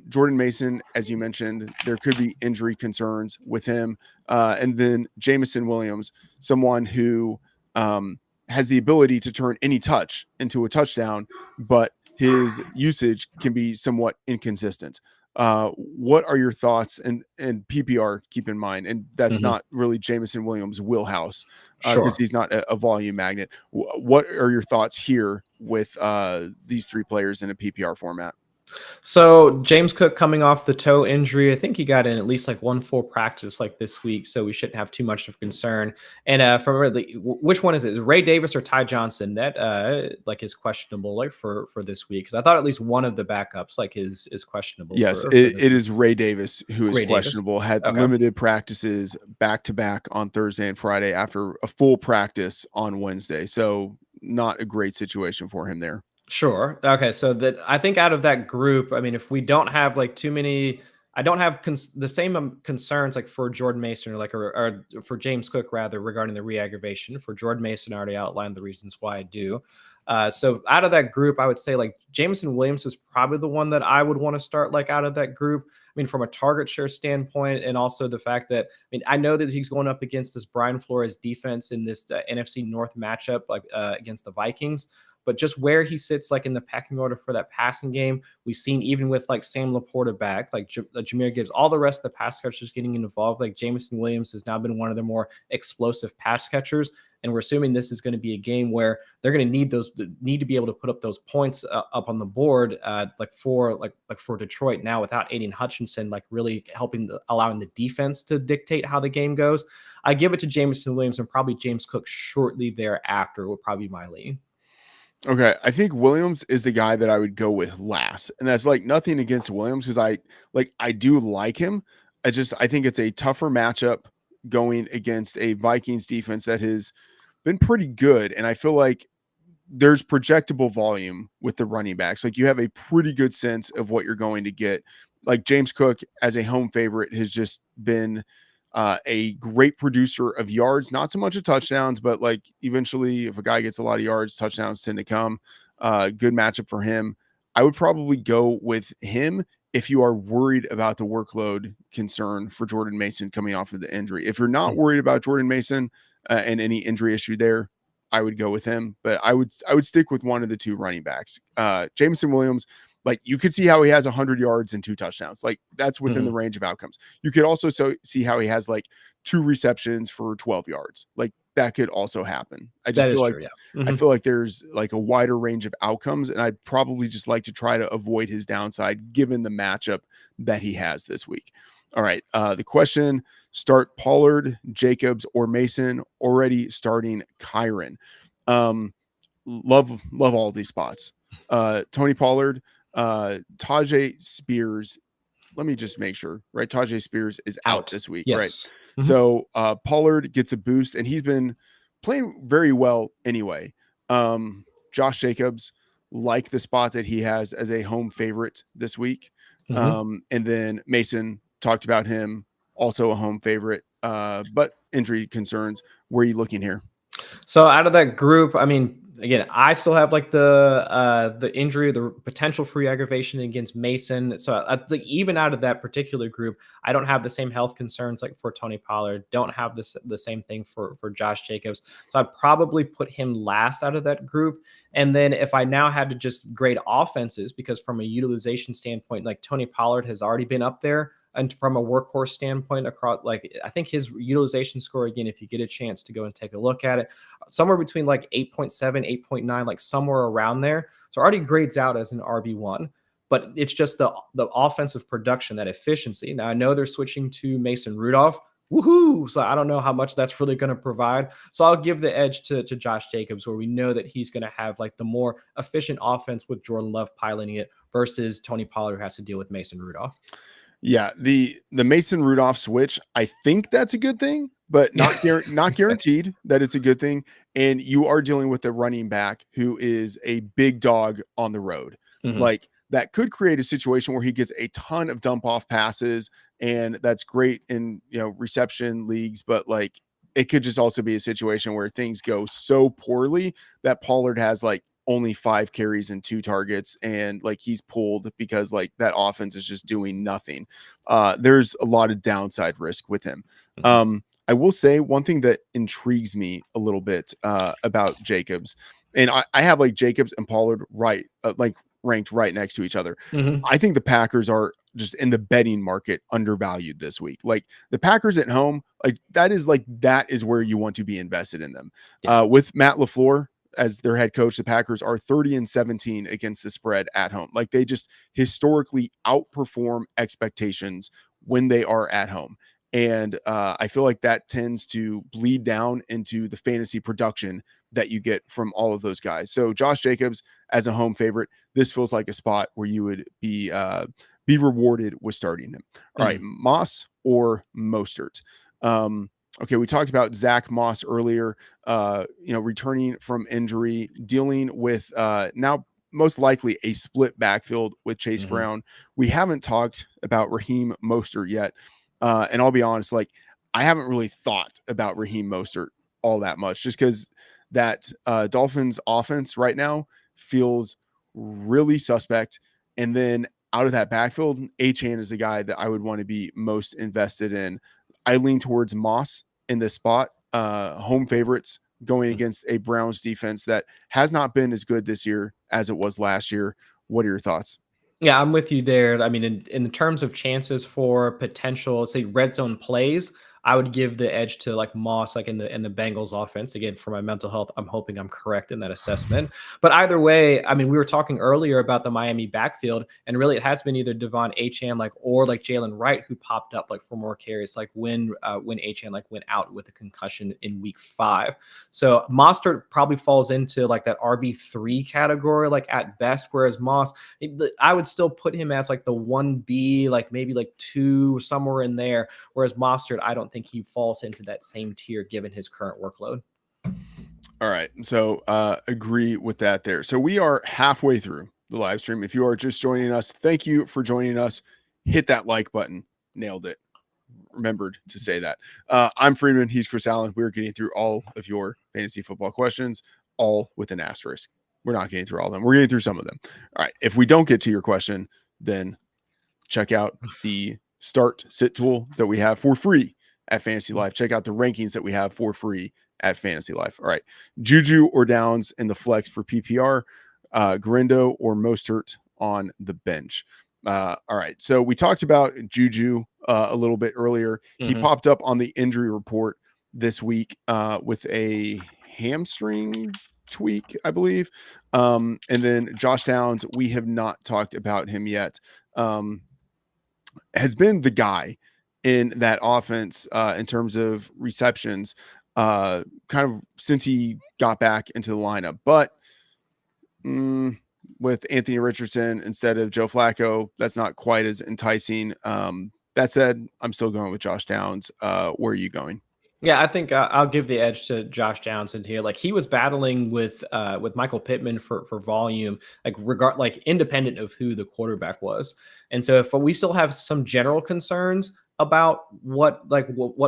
Jordan Mason, as you mentioned, there could be injury concerns with him. And then Jameson Williams, someone who has the ability to turn any touch into a touchdown, but his usage can be somewhat inconsistent. What are your thoughts? And PPR, keep in mind, and that's not really Jameson Williams' wheelhouse because he's not a volume magnet. What are your thoughts here with these three players in a PPR format? So James Cook coming off the toe injury, I think he got in at least like one full practice like this week, so we shouldn't have too much of concern. And from which one is it? Ray Davis or Ty Johnson that like is questionable like for this week? Because I thought at least one of the backups like is questionable. Yes, it is Ray Davis who is questionable. Had limited practices back to back on Thursday and Friday after a full practice on Wednesday. So not a great situation for him there. Sure. Okay. So that I think out of that group, I mean, if we don't have like too many, I don't have the same concerns like for Jordan Mason or for James Cook rather regarding the re-aggravation. For Jordan Mason, I already outlined the reasons why I do. So out of that group, I would say like Jameson Williams is probably the one that I would want to start like out of that group. I mean, from a target share standpoint, and also the fact that, I mean, I know that he's going up against this Brian Flores defense in this NFC North matchup, like against the Vikings. but just where he sits like in the pecking order for that passing game, we've seen even with like Sam Laporta back, like Jahmyr Gibbs, all the rest of the pass catchers getting involved. Like Jameson Williams has now been one of the more explosive pass catchers. And we're assuming this is going to be a game where they're going to need to be able to put up those points up on the board, like for Detroit now without Aiden Hutchinson, like really allowing the defense to dictate how the game goes. I give it to Jameson Williams and probably James Cook shortly thereafter will probably be my lean. Okay, I think Williams is the guy that I would go with last, and that's like nothing against Williams because I do like him. I think it's a tougher matchup going against a Vikings defense that has been pretty good, and I feel like there's projectable volume with the running backs. Like you have a pretty good sense of what you're going to get. Like James Cook as a home favorite has just been a great producer of yards, not so much of touchdowns, but like eventually if a guy gets a lot of yards, touchdowns tend to come. Good matchup for him. I would probably go with him if you are worried about the workload concern for Jordan Mason coming off of the injury. If you're not worried about Jordan Mason and any injury issue there, I would go with him, but I would stick with one of the two running backs. Jameson Williams, like you could see how he has 100 yards and 2 touchdowns. Like that's within the range of outcomes. You could also see how he has like 2 receptions for 12 yards. Like that could also happen. I just feel like true, yeah. I feel like there's like a wider range of outcomes, and I'd probably just like to try to avoid his downside given the matchup that he has this week. All right. The question: start Pollard, Jacobs, or Mason? Already starting Kyron. Love all of these spots. Tony Pollard, Tajay Spears. Let me just make sure, right? Tajay Spears is out this week, yes. Right? Mm-hmm. So Pollard gets a boost, and he's been playing very well anyway. Josh Jacobs, like the spot that he has as a home favorite this week. And then Mason, talked about him, also a home favorite, but injury concerns. Where are you looking here? So out of that group, I mean, again, I still have like the injury, the potential for aggravation against Mason. So even out of that particular group, I don't have the same health concerns like for Tony Pollard. Don't have the same thing for Josh Jacobs. So I'd probably put him last out of that group. And then if I now had to just grade offenses, because from a utilization standpoint, like Tony Pollard has already been up there. And from a workhorse standpoint, across, like I think his utilization score, again, if you get a chance to go and take a look at it, somewhere between like 8.7, 8.9, like somewhere around there. So already grades out as an RB1, but it's just the offensive production, that efficiency. Now I know they're switching to Mason Rudolph. Woohoo! So I don't know how much that's really going to provide. So I'll give the edge to Josh Jacobs, where we know that he's going to have like the more efficient offense with Jordan Love piloting it versus Tony Pollard, who has to deal with Mason Rudolph. Yeah, the Mason Rudolph switch, I think that's a good thing, but not guaranteed that it's a good thing. And you are dealing with a running back who is a big dog on the road. Like that could create a situation where he gets a ton of dump off passes, and that's great in reception leagues, but like it could just also be a situation where things go so poorly that Pollard has like only 5 carries and 2 targets, and like he's pulled because like that offense is just doing nothing. There's a lot of downside risk with him. I will say one thing that intrigues me a little bit about Jacobs, and I have like Jacobs and Pollard ranked right next to each other. I think the Packers are just in the betting market undervalued this week. Like the Packers at home, that is where you want to be invested in them. With Matt LaFleur as their head coach, the Packers are 30-17 against the spread at home. Like they just historically outperform expectations when they are at home. And I feel like that tends to bleed down into the fantasy production that you get from all of those guys. So Josh Jacobs as a home favorite, this feels like a spot where you would be rewarded with starting him. All right, Moss or Mostert. Okay, we talked about Zach Moss earlier, returning from injury, dealing with now most likely a split backfield with Chase Brown. We haven't talked about Raheem Mostert yet. And I'll be honest, like I haven't really thought about Raheem Mostert all that much, just because that Dolphins offense right now feels really suspect. And then out of that backfield, Achane is the guy that I would want to be most invested in. I lean towards Moss in this spot. Home favorites going against a Browns defense that has not been as good this year as it was last year. What are your thoughts? Yeah, I'm with you there. I mean, in terms of chances for potential, let's say red zone plays, I would give the edge to like Moss, like in the Bengals offense. Again, for my mental health, I'm hoping I'm correct in that assessment. But either way, I mean, we were talking earlier about the Miami backfield, and really it has been either Devon Achane or like Jalen Wright who popped up like for more carries, like when Achane like went out with a concussion in week 5. So Mostert probably falls into like that RB3 category, like at best, whereas Moss, I would still put him as like the 1B, like maybe like 2, somewhere in there. Whereas Mostert, I don't think he falls into that same tier given his current workload. All right. So agree with that there. So we are halfway through the live stream. If you are just joining us, thank you for joining us. Hit that like button. Nailed it. Remembered to say that. I'm Freedman. He's Chris Allen. We're getting through all of your fantasy football questions, all with an asterisk. We're not getting through all of them. We're getting through some of them. All right. If we don't get to your question, then check out the start sit tool that we have for free at FantasyLife. Check out the rankings that we have for free at FantasyLife. All right. Juju or Downs in the flex for PPR, Grindo or Mostert on the bench. All right. So we talked about Juju a little bit earlier. He popped up on the injury report this week with a hamstring tweak, I believe. And then Josh Downs, we have not talked about him yet. Has been the guy in that offense in terms of receptions kind of since he got back into the lineup. But with Anthony Richardson instead of Joe Flacco, that's not quite as enticing. That said, I'm still going with Josh Downs. Where are you going? Yeah, I think I'll give the edge to Josh Downs in here. Like he was battling with Michael Pittman for volume, like independent of who the quarterback was. And so if we still have some general concerns about what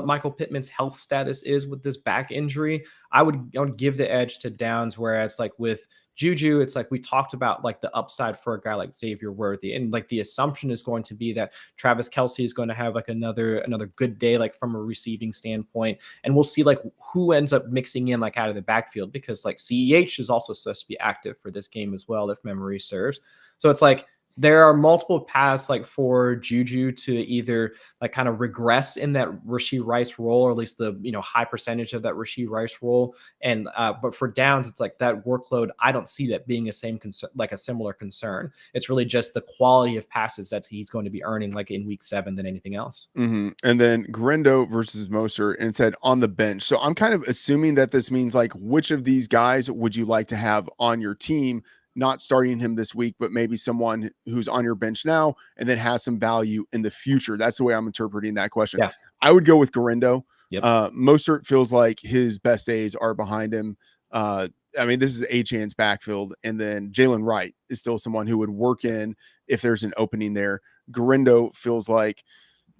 Michael Pittman's health status is with this back injury, I would give the edge to Downs. Whereas like with Juju, it's like we talked about like the upside for a guy like Xavier Worthy, and like the assumption is going to be that Travis Kelce is going to have like another good day, like from a receiving standpoint, and we'll see like who ends up mixing in like out of the backfield, because like CEH is also supposed to be active for this game as well, if memory serves. So it's like there are multiple paths like for Juju to either like kind of regress in that Rashee Rice role, or at least the high percentage of that Rashee Rice role. And but for Downs, it's like that workload, I don't see that being a similar concern. It's really just the quality of passes that he's going to be earning like in week 7 than anything else. And then Grindo versus Mostert, and said on the bench. So I'm kind of assuming that this means like, which of these guys would you like to have on your team? Not starting him this week, but maybe someone who's on your bench now and then has some value in the future. That's the way I'm interpreting that question. Yeah. I would go with Grindo. Yep. Mostert feels like his best days are behind him. I mean, this is Achane's backfield, and then Jalen Wright is still someone who would work in if there's an opening there. Grindo feels like,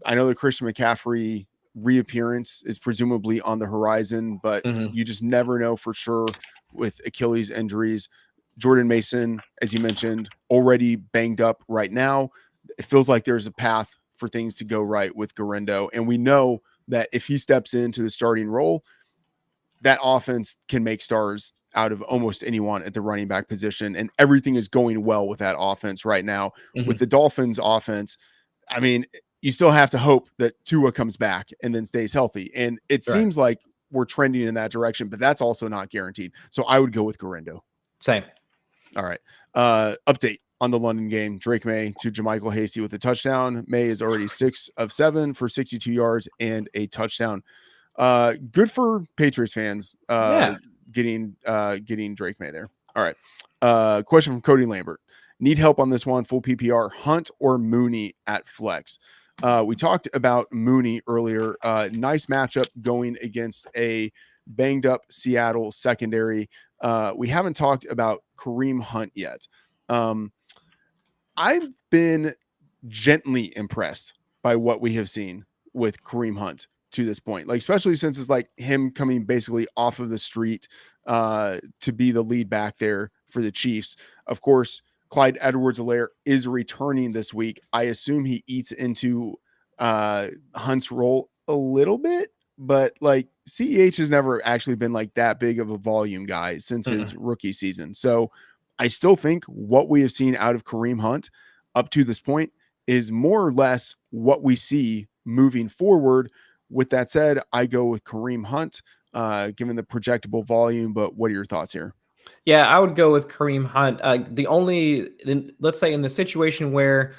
I know the Christian McCaffrey reappearance is presumably on the horizon, but you just never know for sure with Achilles injuries. Jordan Mason, as you mentioned, already banged up right now. It feels like there's a path for things to go right with Grindo. And we know that if he steps into the starting role, that offense can make stars out of almost anyone at the running back position. And everything is going well with that offense right now. With the Dolphins offense, I mean, you still have to hope that Tua comes back and then stays healthy. And it seems like we're trending in that direction, but that's also not guaranteed. So I would go with Grindo. Same. All right. Update on the London game. Drake May to Jermichael Hasty with a touchdown. May is already 6 of 7 for 62 yards and a touchdown. Good for Patriots fans getting Drake May there. All right. Question from Cody Lambert. Need help on this one. Full PPR, Hunt or Mooney at flex. We talked about Mooney earlier. Nice matchup going against a banged up Seattle secondary. We haven't talked about Kareem Hunt yet. I've been gently impressed by what we have seen with Kareem Hunt to this point, like especially since it's like him coming basically off of the street to be the lead back there for the Chiefs. Of course, Clyde Edwards-Helaire is returning this week. I assume he eats into Hunt's role a little bit, but like CEH has never actually been like that big of a volume guy since his rookie season. So I still think what we have seen out of Kareem Hunt up to this point is more or less what we see moving forward. With that said, I go with Kareem Hunt, given the projectable volume. But what are your thoughts here? Yeah, I would go with Kareem Hunt. Let's say in the situation where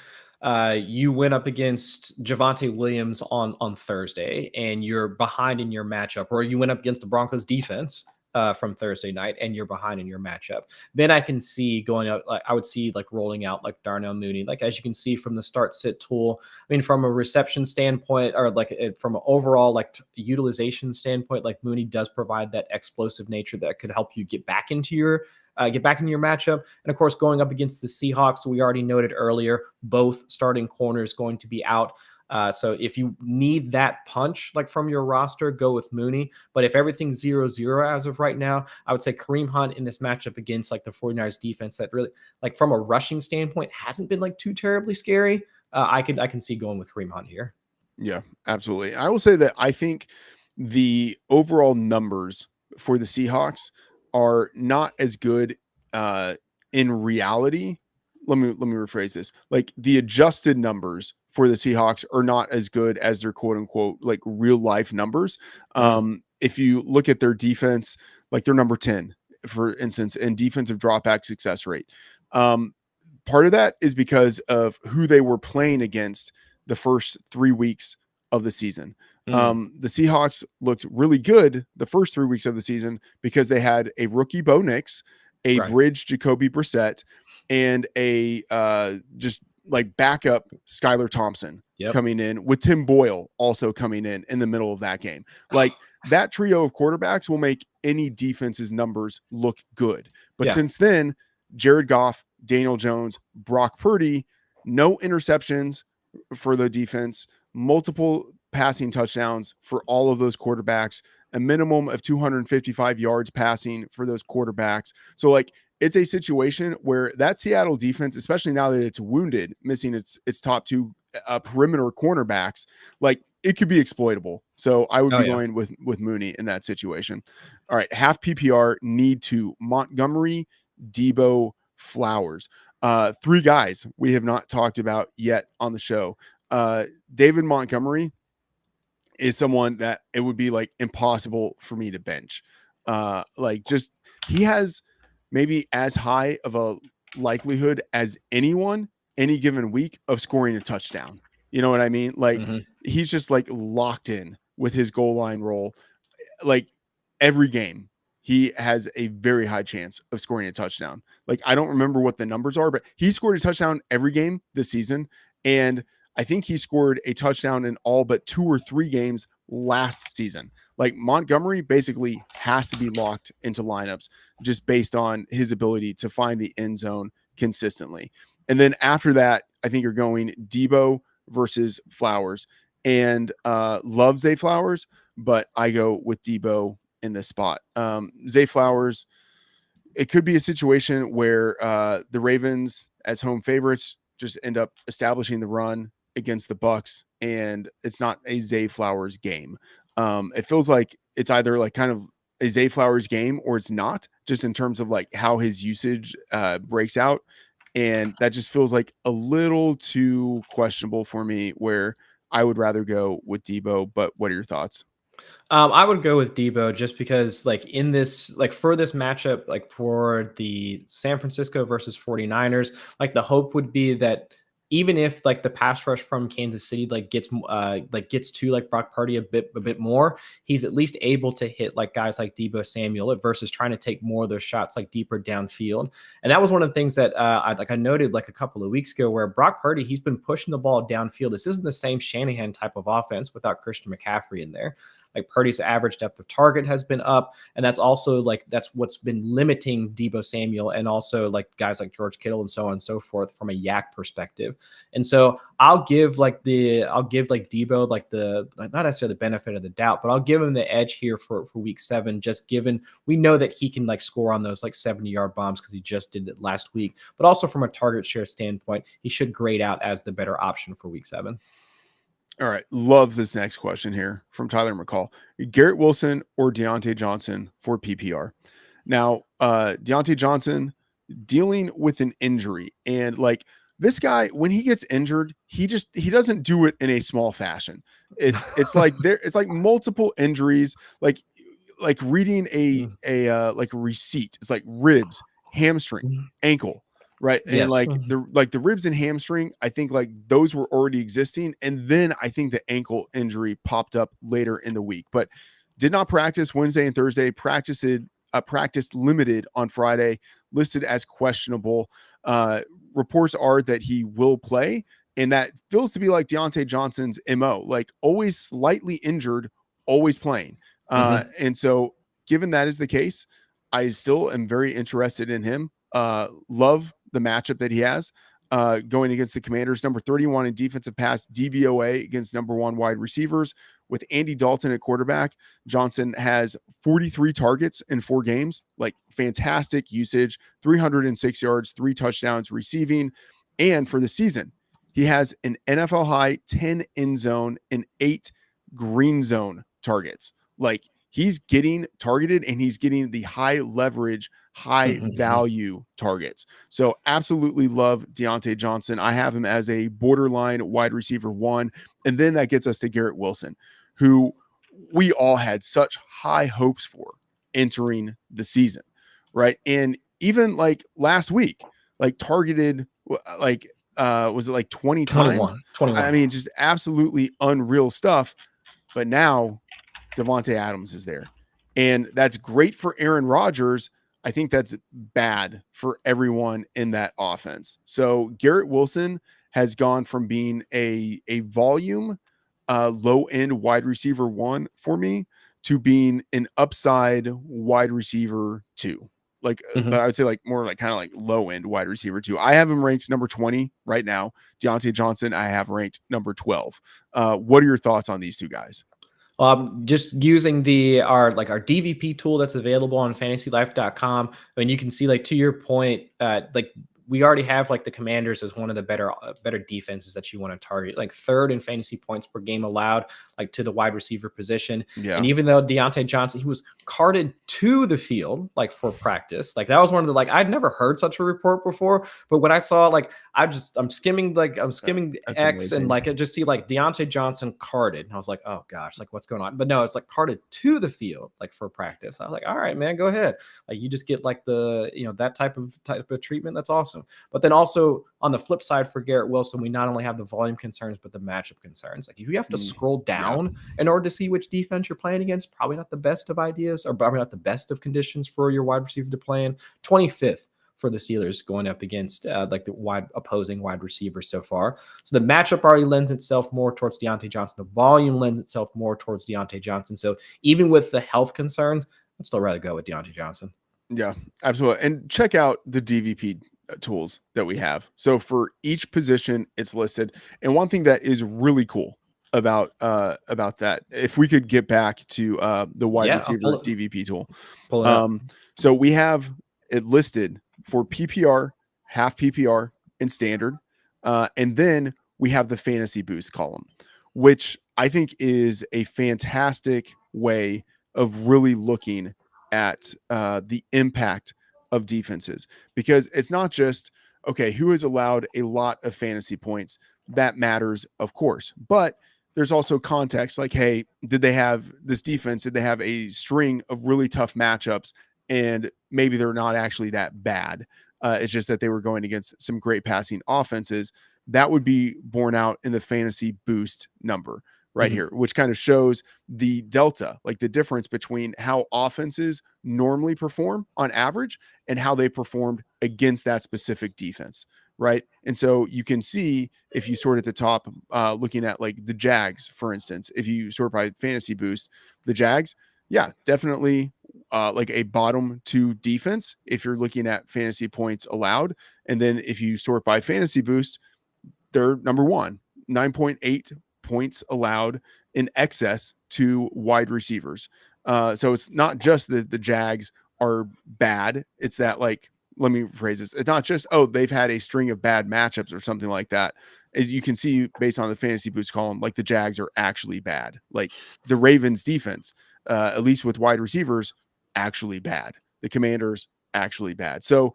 you went up against Javonte Williams on Thursday and you're behind in your matchup, or you went up against the Broncos defense from Thursday night and you're behind in your matchup, then I can see going out. Like I would see like rolling out like Darnell Mooney, like as you can see from the start sit tool. I mean, from a reception standpoint, or like from an overall utilization standpoint, like Mooney does provide that explosive nature that could help you get back into your matchup. And of course, going up against the Seahawks, we already noted earlier, both starting corners going to be out. So if you need that punch like from your roster, go with Mooney. But if everything's 0-0 as of right now, I would say Kareem Hunt in this matchup against like the 49ers defense that really, like from a rushing standpoint, hasn't been like too terribly scary. I can see going with Kareem Hunt here. Yeah, absolutely. I will say that I think the overall numbers for the Seahawks are not as good in reality. Let me rephrase this. Like the adjusted numbers for the Seahawks are not as good as their quote unquote like real life numbers. If you look at their defense, like they're number 10, for instance, in defensive dropback success rate. Part of that is because of who they were playing against the first 3 weeks of the season. The Seahawks looked really good the first 3 weeks of the season because they had a rookie Bo Nix, a bridge Jacoby Brissett, and a just like backup Skylar Thompson coming in, with Tim Boyle also coming in the middle of that game. Like that trio of quarterbacks will make any defense's numbers look good. But since then, Jared Goff, Daniel Jones, Brock Purdy, no interceptions for the defense, multiple passing touchdowns for all of those quarterbacks, a minimum of 255 yards passing for those quarterbacks. So like it's a situation where that Seattle defense, especially now that it's wounded, missing its top two perimeter cornerbacks, like it could be exploitable. So I would be going with Mooney in that situation. All right, half PPR, need to Montgomery, Deebo, Flowers. 3 guys we have not talked about yet on the show. David Montgomery is someone that it would be like impossible for me to bench. He has maybe as high of a likelihood as anyone any given week of scoring a touchdown. You know what I mean? Like he's just like locked in with his goal line role. Like every game, he has a very high chance of scoring a touchdown. Like I don't remember what the numbers are, but he scored a touchdown every game this season. And I think he scored a touchdown in all but 2 or 3 games last season. Like Montgomery basically has to be locked into lineups just based on his ability to find the end zone consistently. And then after that, I think you're going Deebo versus Flowers, and love Zay Flowers, but I go with Deebo in this spot. Zay Flowers, it could be a situation where the Ravens as home favorites just end up establishing the run against the Bucks, and it's not a Zay Flowers game. It feels like it's either like kind of a Zay Flowers game or it's not, just in terms of like how his usage breaks out. And that just feels like a little too questionable for me, where I would rather go with Deebo. But what are your thoughts? I would go with Deebo just because like in this, like for this matchup, like for the San Francisco versus 49ers, like the hope would be that even if like the pass rush from Kansas City gets to like Brock Purdy a bit more, he's at least able to hit like guys like Deebo Samuel versus trying to take more of those shots like deeper downfield. And that was one of the things that I noted like a couple of weeks ago, where Brock Purdy, he's been pushing the ball downfield. This isn't the same Shanahan type of offense without Christian McCaffrey in there. Like Purdy's average depth of target has been up, and that's also like that's what's been limiting Deebo Samuel and also like guys like George Kittle and so on and so forth from a yak perspective. And so I'll give Deebo like the not necessarily the benefit of the doubt, but I'll give him the edge here for week 7, just given we know that he can like score on those like 70-yard bombs because he just did it last week, but also from a target share standpoint, he should grade out as the better option for week 7. All right. Love this next question here from Tyler McCall. Garrett Wilson or Deontay Johnson for PPR? Now, Deontay Johnson dealing with an injury, and like this guy, when he gets injured, he doesn't do it in a small fashion. It's like it's like multiple injuries, like reading a like a receipt. It's like ribs, hamstring, ankle, right? And Yes. like the ribs and hamstring, I think like those were already existing, and then I think the ankle injury popped up later in the week, but did not practice Wednesday and Thursday. Practiced limited on Friday, listed as questionable. Reports are that he will play, and that feels to be like Deontay Johnson's MO, like always slightly injured, always playing. And so, given that is the case, I still am very interested in him. Love the matchup that he has going against the Commanders, number 31 in defensive pass DVOA against number 1 wide receivers. With Andy Dalton at quarterback, Johnson has 43 targets in 4 games, like fantastic usage, 306 yards, 3 touchdowns receiving. And for the season, he has an NFL high 10 end zone and 8 green zone targets. Like he's getting targeted and he's getting the high leverage, high value targets. So absolutely love Deontay Johnson. I have him as a borderline wide receiver 1. And then that gets us to Garrett Wilson, who we all had such high hopes for entering the season, right? And even like last week, like targeted, like was it like 20 times? 21. I mean, just absolutely unreal stuff. But now Devontae Adams is there, and that's great for Aaron Rodgers. I think that's bad for everyone in that offense. So Garrett Wilson has gone from being a volume low end wide receiver 1 for me to being an upside wide receiver 2. Like, but I would say like more like kind of like low end wide receiver 2. I have him ranked number 20 right now. Deontay Johnson, I have ranked number 12. What are your thoughts on these two guys? Just using our DVP tool that's available on FantasyLife.com. I mean, you can see, like, to your point, like we already have like the Commanders as one of the better defenses that you want to target, like 3rd in fantasy points per game allowed, like to the wide receiver position. Yeah. And even though Deontay Johnson, he was carted to the field, like for practice, like that was one of the, like, I'd never heard such a report before, but when I saw, like, I'm skimming X amazing. And like, I just see like Deontay Johnson carted. And I was like, oh gosh, like what's going on? But no, it's like carted to the field, like for practice. I was like, all right, man, go ahead. Like you just get like the, that type of treatment. That's awesome. But then also on the flip side for Garrett Wilson, we not only have the volume concerns, but the matchup concerns. Like you have to scroll down in order to see which defense you're playing against. Probably not the best of ideas, or probably not the best of conditions for your wide receiver to play in. 25th for the Steelers going up against like the opposing wide receivers so far. So the matchup already lends itself more towards Deontay Johnson. The volume lends itself more towards Deontay Johnson. So even with the health concerns, I'd still rather go with Deontay Johnson. Yeah, absolutely. And check out the DVP tools that we have. So for each position, it's listed. And one thing that is really cool about that, if we could get back to the wide receiver DVP tool. So we have it listed for PPR, half PPR, and standard. And then we have the fantasy boost column, which I think is a fantastic way of really looking at the impact of defenses, because it's not just, okay, who has allowed a lot of fantasy points? That matters, of course, but there's also context, like, hey, did they have this defense? Did they have a string of really tough matchups? And maybe they're not actually that bad. It's just that they were going against some great passing offenses. That would be borne out in the fantasy boost number right here, which kind of shows the delta, like the difference between how offenses normally perform on average and how they performed against that specific defense. Right. And so you can see, if you sort at the top, looking at like the Jags, for instance, if you sort by fantasy boost, the Jags, yeah, definitely like a bottom 2 defense if you're looking at fantasy points allowed. And then if you sort by fantasy boost, they're number 1, 9.8 points allowed in excess to wide receivers. So it's not just that the Jags are bad. It's that, like, let me rephrase this. It's not just, oh, they've had a string of bad matchups or something like that. as you can see based on the fantasy boost column, like the Jags are actually bad. Like the Ravens defense, at least with wide receivers, actually bad. The Commanders actually bad. So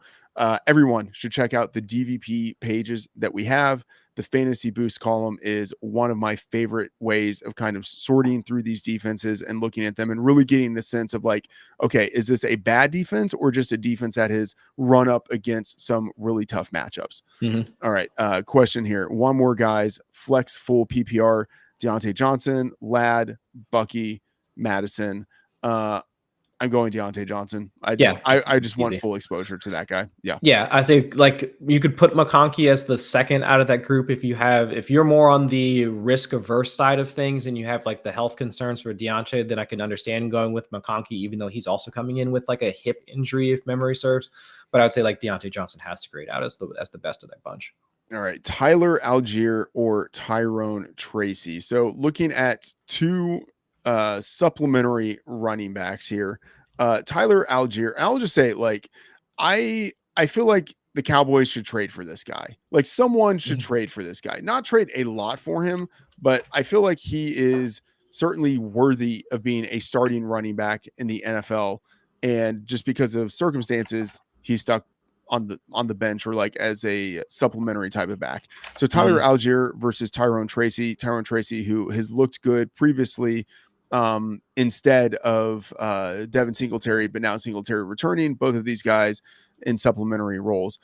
everyone should check out the DVP pages that we have. The fantasy boost column is one of my favorite ways of kind of sorting through these defenses and looking at them and really getting the sense of like, okay, is this a bad defense or just a defense that has run up against some really tough matchups? Mm-hmm. All right. Question here. One more, guys. Flex full PPR, Deontay Johnson, Ladd, Bucky, Madison. I'm going Deontay Johnson. I just want full exposure to that guy. Yeah. I think like you could put McConkey as the second out of that group if you're more on the risk averse side of things and you have like the health concerns for Deontay, then I can understand going with McConkey, even though he's also coming in with like a hip injury, if memory serves. But I would say like Deontay Johnson has to grade out as the best of that bunch. All right. Tyler Algier or Tyrone Tracy. So looking at two supplementary running backs here. Tyler Algier, I'll just say, like, I feel like the Cowboys should trade for this guy. Like, someone should trade for this guy. Not trade a lot for him, but I feel like he is certainly worthy of being a starting running back in the NFL. And just because of circumstances, he's stuck on the bench or like as a supplementary type of back. So Tyler Algier versus Tyrone Tracy, who has looked good previously instead of Devin Singletary, but now Singletary returning. Both of these guys in supplementary roles.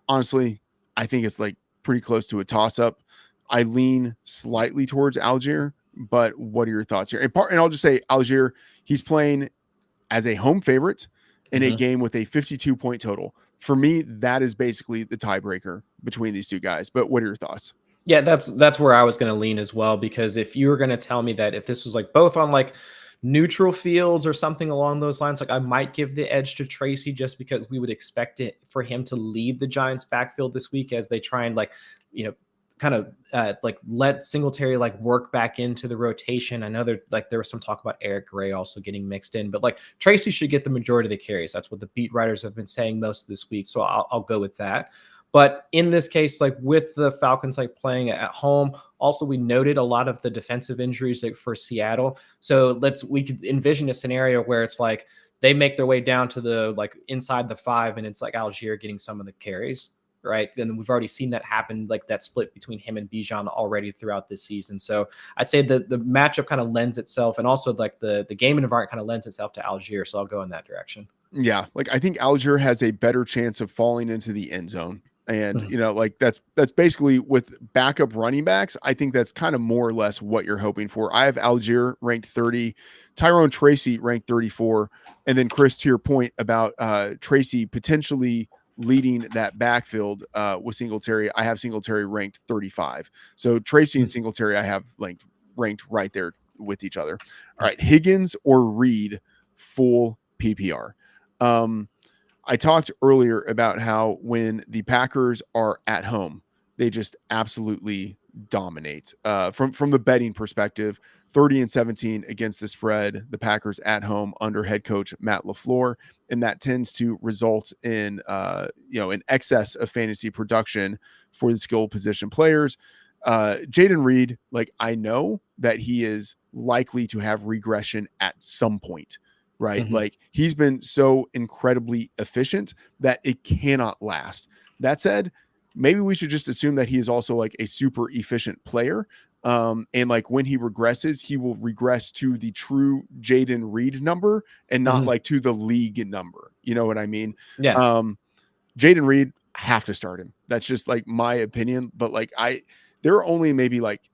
Honestly, I think it's like pretty close to a toss-up. I lean slightly towards Algier, but what are your thoughts here? And I'll just say Algier, he's playing as a home favorite in a game with a 52-point total. For me, that is basically the tiebreaker between these two guys. But what are your thoughts? Yeah, that's where I was going to lean as well, because if you were going to tell me that if this was like both on like neutral fields or something along those lines, like I might give the edge to Tracy just because we would expect it for him to lead the Giants backfield this week as they try and like, kind of like let Singletary like work back into the rotation. I know there was some talk about Eric Gray also getting mixed in, but like Tracy should get the majority of the carries. That's what the beat writers have been saying most of this week. So I'll go with that. But in this case, like with the Falcons, like playing at home, also we noted a lot of the defensive injuries like for Seattle. So we could envision a scenario where it's like they make their way down to the like inside the 5, and it's like Algier getting some of the carries, right? And we've already seen that happen, like that split between him and Bijan already throughout this season. So I'd say the matchup kind of lends itself, and also like the game environment kind of lends itself to Algier. So I'll go in that direction. Yeah, like I think Algier has a better chance of falling into the end zone. And, like that's basically with backup running backs. I think that's kind of more or less what you're hoping for. I have Algier ranked 30, Tyrone Tracy ranked 34. And then Chris, to your point about Tracy potentially leading that backfield with Singletary, I have Singletary ranked 35. So Tracy and Singletary, I have ranked right there with each other. All right. Higgins or Reed, full PPR. I talked earlier about how when the Packers are at home, they just absolutely dominate. From the betting perspective, 30-17 against the spread, the Packers at home under head coach Matt LaFleur, and that tends to result in in excess of fantasy production for the skill position players. Jayden Reed, like I know that he is likely to have regression at some point. Right. Like he's been so incredibly efficient that it cannot last. That said, maybe we should just assume that he is also like a super efficient player. And like when he regresses, he will regress to the true Jayden Reed number and not like to the league number. You know what I mean? Yeah. Jayden Reed, have to start him. That's just like my opinion. But like there are only maybe like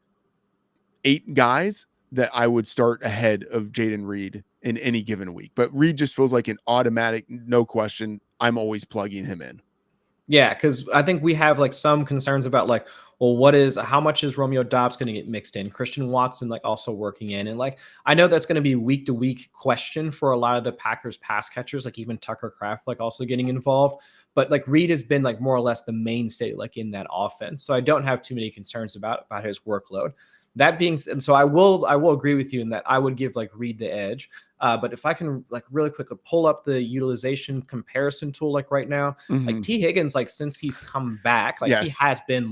8 guys that I would start ahead of Jayden Reed in any given week. But Reed just feels like an automatic, no question. I'm always plugging him in. Yeah, because I think we have like some concerns about like, well, how much is Romeo Doubs going to get mixed in? Christian Watson like also working in. And like, I know that's going to be week to week question for a lot of the Packers pass catchers, like even Tucker Kraft, like also getting involved. But like Reed has been like more or less the mainstay like in that offense. So I don't have too many concerns about his workload. That being said, so I will agree with you in that I would give like Reed the edge. But if I can like really quickly pull up the utilization comparison tool, like right now, like T Higgins, like since he's come back, like he Yes. has been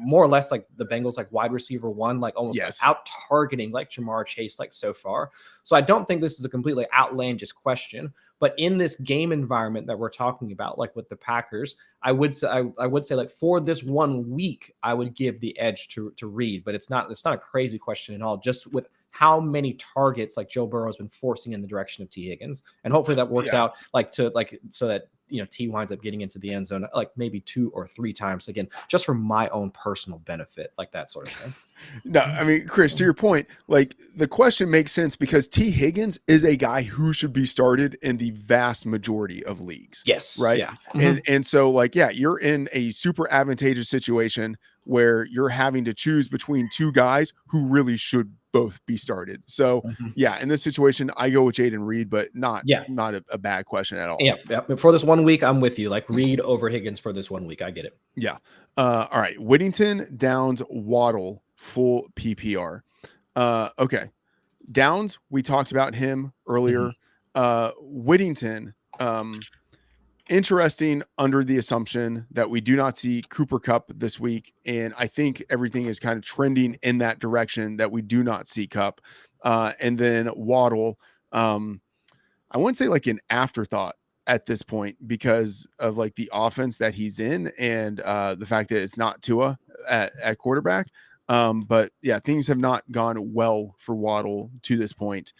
more or less like the Bengals like wide receiver one, like almost like Yes. out targeting like Jamar Chase like so far. So I don't think this is a completely outlandish question. But in this game environment that we're talking about, like with the Packers, I would say like for this 1 week, I would give the edge to Reed, but it's not a crazy question at all. Just with how many targets like Joe Burrow has been forcing in the direction of T Higgins, and hopefully that works out so that T winds up getting into the end zone like maybe 2 or 3 times again, just for my own personal benefit, like that sort of thing. No, I mean, Chris, to your point, like the question makes sense because T Higgins is a guy who should be started in the vast majority of leagues. Yes. Right. Yeah. And so like, yeah, you're in a super advantageous situation where you're having to choose between 2 guys who really should both be started. So yeah, in this situation, I go with Jaden Reed, but not a bad question at all. Yeah. But for this 1 week, I'm with you. Like Reed over Higgins for this 1 week. I get it. Yeah. All right. Whittington, Downs, Waddle, full PPR. Okay. Downs, we talked about him earlier. Whittington, interesting under the assumption that we do not see Cooper Kupp this week. And I think everything is kind of trending in that direction that we do not see Kupp. And then Waddle, I wouldn't say like an afterthought at this point because of like the offense that he's in and the fact that it's not Tua at quarterback. But yeah, things have not gone well for Waddle to this point.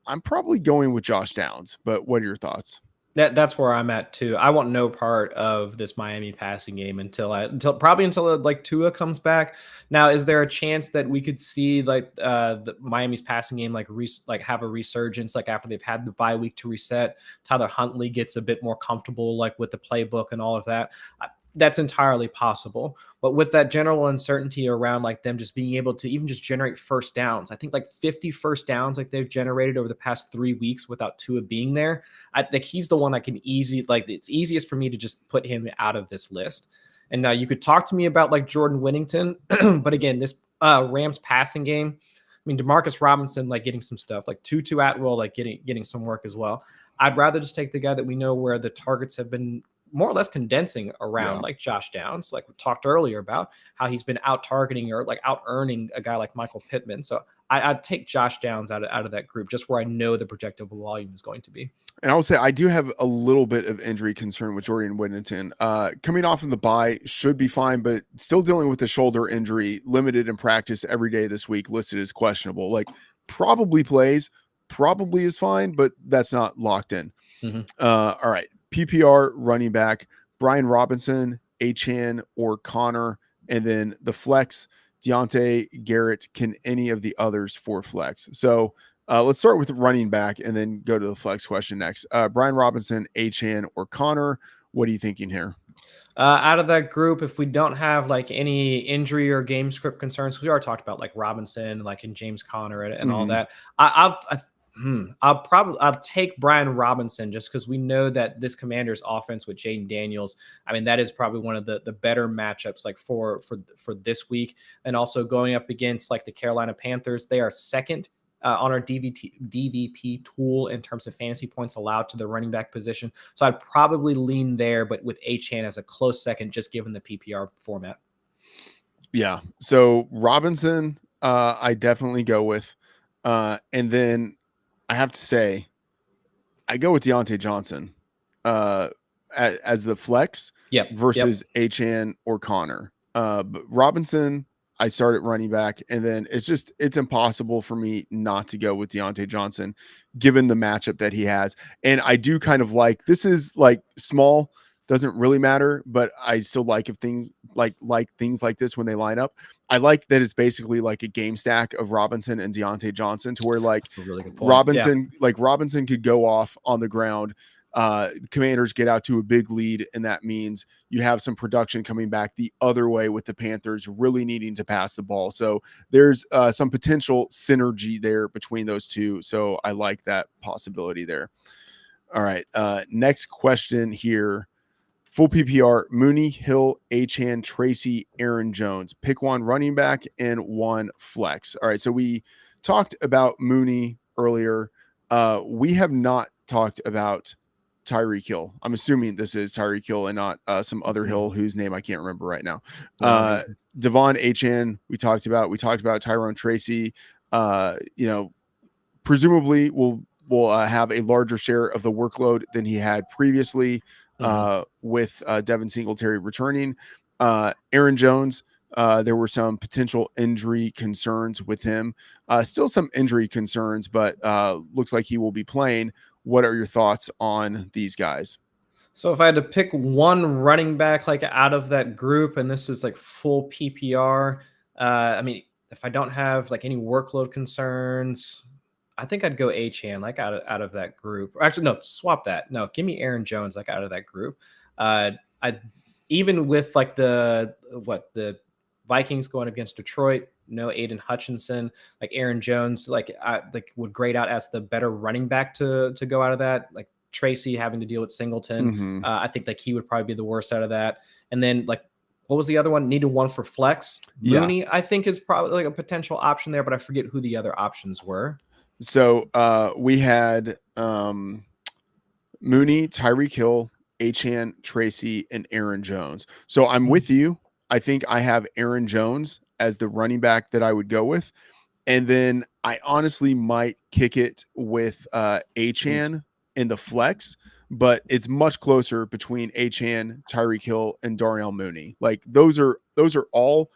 I'm probably going with Josh Downs, but what are your thoughts? That's where I'm at too. I want no part of this Miami passing game until like Tua comes back. Now, is there a chance that we could see like the Miami's passing game like have a resurgence like after they've had the bye week to reset? Tyler Huntley gets a bit more comfortable like with the playbook and all of that. That's entirely possible. But with that general uncertainty around like them just being able to even just generate first downs, I think like 50 first downs like they've generated over the past 3 weeks without Tua being there. I think he's the one I can it's easiest for me to just put him out of this list. And now you could talk to me about like Jordan Whittington, but again, this Rams passing game, I mean, Demarcus Robinson like getting some stuff, like Tutu Atwell like getting some work as well. I'd rather just take the guy that we know where the targets have been more or less condensing around like Josh Downs, like we talked earlier about how he's been out targeting or like out earning a guy like Michael Pittman. So I'd take Josh Downs out of that group just where I know the projected volume is going to be. And I will say I do have a little bit of injury concern with Jordan Whittington. Coming off of the bye should be fine, but still dealing with a shoulder injury, limited in practice every day this week, listed as questionable. Like probably plays, probably is fine, but that's not locked in. All right. PPR running back, Brian Robinson, Achane, or Connor. And then the flex, Deontay, Garrett, can any of the others for flex? So let's start with running back and then go to the flex question next. Brian Robinson, Achane, or Connor. What are you thinking here? Out of that group, if we don't have like any injury or game script concerns, we already talked about like Robinson, like in James Conner and all that. I'll take Brian Robinson just because we know that this Commanders offense with Jaden Daniels, I mean, that is probably one of the better matchups like for this week. And also going up against like the Carolina Panthers, they are second on our DVP tool in terms of fantasy points allowed to the running back position. So I'd probably lean there, but with Achane as a close second, just given the PPR format. Yeah. So Robinson, I definitely go with, and then I have to say, I go with Deontay Johnson as the flex versus Achane or Connor. But Robinson, I start at running back, and then it's impossible for me not to go with Deontay Johnson, given the matchup that he has. And I do kind of like, this is like small, doesn't really matter, but I still like if things like things like this when they line up. I like that it's basically like a game stack of Robinson and Deontay Johnson to where like That's a really good point. Robinson could go off on the ground. Commanders get out to a big lead, and that means you have some production coming back the other way with the Panthers really needing to pass the ball. So there's some potential synergy there between those two. So I like that possibility there. All right. Next question here. Full PPR, Mooney, Hill, Achane, Tracy, Aaron Jones. Pick one running back and one flex. All right, so we talked about Mooney earlier. We have not talked about Tyreek Hill. I'm assuming this is Tyreek Hill and not some other Hill whose name I can't remember right now. Devon Achane, we talked about. We talked about Tyrone Tracy. Presumably will have a larger share of the workload than he had previously with Devin Singletary returning. Aaron Jones, there were some potential injury concerns with him. Still some injury concerns, but looks like he will be playing. What are your thoughts on these guys? So if I had to pick one running back like out of that group, and this is like full PPR, if I don't have like any workload concerns, I think I'd go Achane like out of that group. Actually, no, swap that. No, give me Aaron Jones like out of that group. I even with like the Vikings going against Detroit, no Aiden Hutchinson, like Aaron Jones, would grade out as the better running back to go out of that. Like Tracy having to deal with Singleton, I think like he would probably be the worst out of that. And then like, what was the other one? Needed one for flex. Mooney, I think is probably like a potential option there, but I forget who the other options were. So we had Mooney, Tyreek Hill, Achane, Tracy, and Aaron Jones. So I'm with you. I think I have Aaron Jones as the running back that I would go with. And then I honestly might kick it with Achane in the flex, but it's much closer between Achane, Tyreek Hill, and Darnell Mooney. Like those are all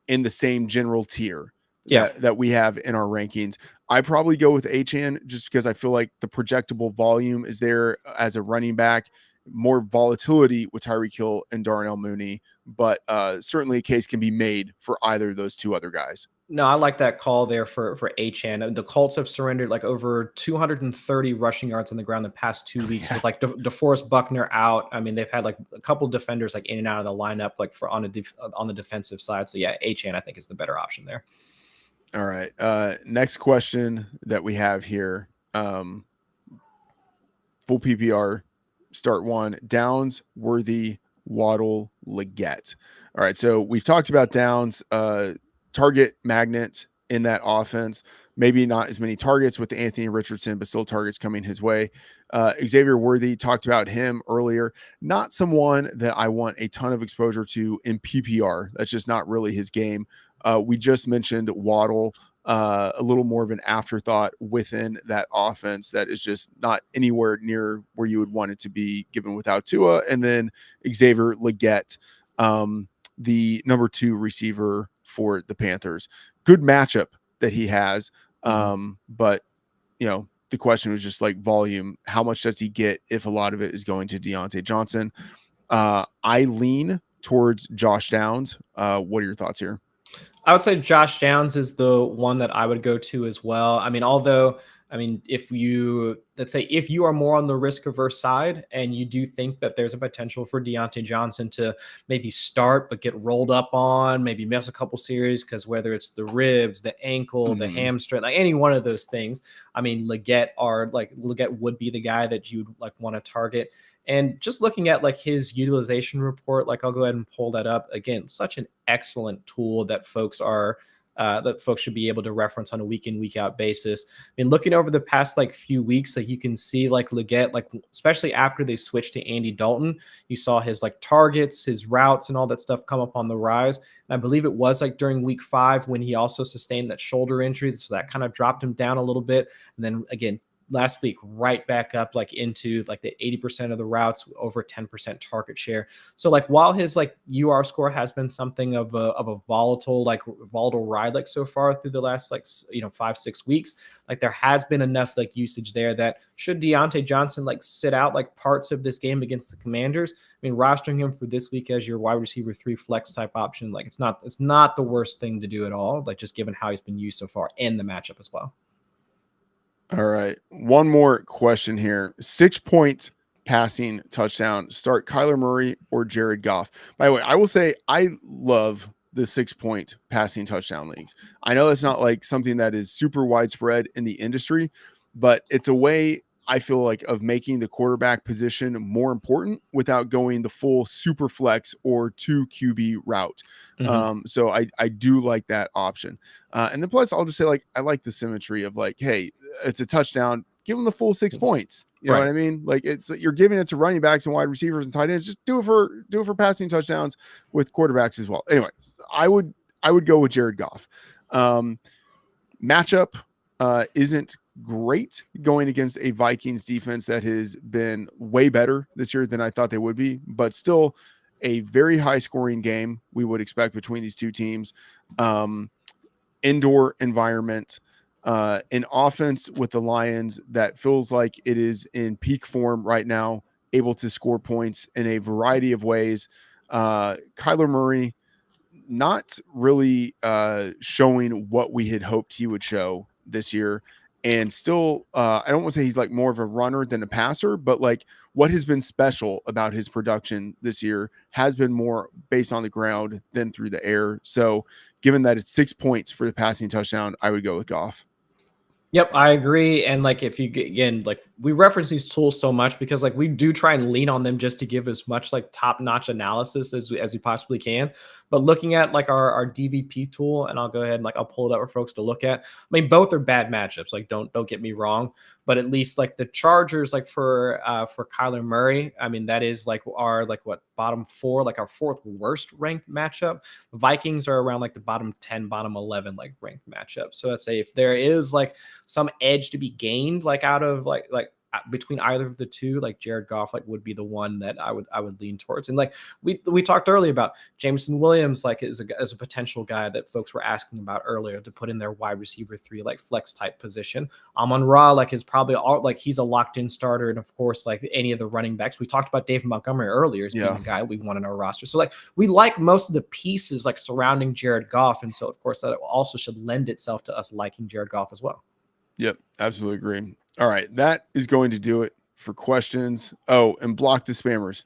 in the same general tier that we have in our rankings. I probably go with Achane just because I feel like the projectable volume is there as a running back, more volatility with Tyreek Hill and Darnell Mooney, but certainly a case can be made for either of those two other guys. No, I like that call there for Achane. The Colts have surrendered like over 230 rushing yards on the ground the past 2 weeks with like DeForest Buckner out. I mean, they've had like a couple defenders like in and out of the lineup, like for on the defensive side. So yeah, Achane I think is the better option there. All right. Next question that we have here. Full PPR, start one. Downs, Worthy, Waddle, Legette. All right. So we've talked about Downs, target magnet in that offense. Maybe not as many targets with Anthony Richardson, but still targets coming his way. Xavier Worthy, talked about him earlier. Not someone that I want a ton of exposure to in PPR. That's just not really his game. We just mentioned Waddle, a little more of an afterthought within that offense that is just not anywhere near where you would want it to be given without Tua. And then Xavier Legette, the number 2 receiver for the Panthers. Good matchup that he has. But, the question was just like volume. How much does he get if a lot of it is going to Deontay Johnson? I lean towards Josh Downs. What are your thoughts here? I would say Josh Downs is the one that I would go to as well. If you are more on the risk averse side and you do think that there's a potential for Deontay Johnson to maybe start but get rolled up on, maybe miss a couple series because whether it's the ribs, the ankle, the hamstring, like any one of those things, Legette would be the guy that you'd like want to target. And just looking at like his utilization report, like I'll go ahead and pull that up again. Such an excellent tool that folks should be able to reference on a week in, week out basis. Looking over the past like few weeks, like you can see like Legette, like especially after they switched to Andy Dalton, you saw his like targets, his routes, and all that stuff come up on the rise. And I believe it was like during week 5 when he also sustained that shoulder injury, so that kind of dropped him down a little bit. And then again, last week, right back up like into like the 80% of the routes, over 10% target share. So like while his like UR score has been something of a volatile ride like so far through the last 5-6 weeks, like there has been enough like usage there that should Deontay Johnson like sit out like parts of this game against the Commanders, rostering him for this week as your wide receiver 3 flex type option, like it's not the worst thing to do at all, like just given how he's been used so far in the matchup as well. All right. One more question here. 6-point passing touchdown. Start Kyler Murray or Jared Goff. By the way, I will say I love the 6-point passing touchdown leagues. I know that's not like something that is super widespread in the industry, but it's a way I feel like of making the quarterback position more important without going the full super flex or 2 QB route. So I do like that option. And then plus I'll just say like, I like the symmetry of like, hey, it's a touchdown. give them the full 6 points. You know what I mean? Like you're giving it to running backs and wide receivers and tight ends. Just do it for passing touchdowns with quarterbacks as well. Anyway, I would go with Jared Goff. Matchup isn't great going against a Vikings defense that has been way better this year than I thought they would be, but still a very high scoring game we would expect between these two teams. Indoor environment, an offense with the Lions that feels like it is in peak form right now, able to score points in a variety of ways. Kyler Murray not really showing what we had hoped he would show this year. And still, I don't want to say he's like more of a runner than a passer, but like what has been special about his production this year has been more based on the ground than through the air. So given that it's 6 points for the passing touchdown, I would go with Goff. Yep, I agree. And like, if you again, like we reference these tools so much because like we do try and lean on them just to give as much like top notch analysis as we possibly can. But looking at like our DVP tool, and I'll go ahead and like I'll pull it up for folks to look at. I mean, both are bad matchups. Like, don't get me wrong, but at least like the Chargers, like for Kyler Murray, I mean that is like our like what bottom 4, like our 4th worst ranked matchup. Vikings are around like the bottom 10, bottom 11 like ranked matchup. So I'd say if there is like some edge to be gained, like out of like between either of the two, like Jared Goff like would be the one that I would lean towards. And like we talked earlier about Jameson Williams, like as a potential guy that folks were asking about earlier to put in their wide receiver 3 like flex type position. Amon-Ra like is probably all like he's a locked in starter, and of course like any of the running backs. We talked about David Montgomery earlier as being the guy we want in our roster. So like we like most of the pieces like surrounding Jared Goff, and so of course that also should lend itself to us liking Jared Goff as well. Yep, absolutely agree. All right, that is going to do it for questions. Oh, and block the spammers.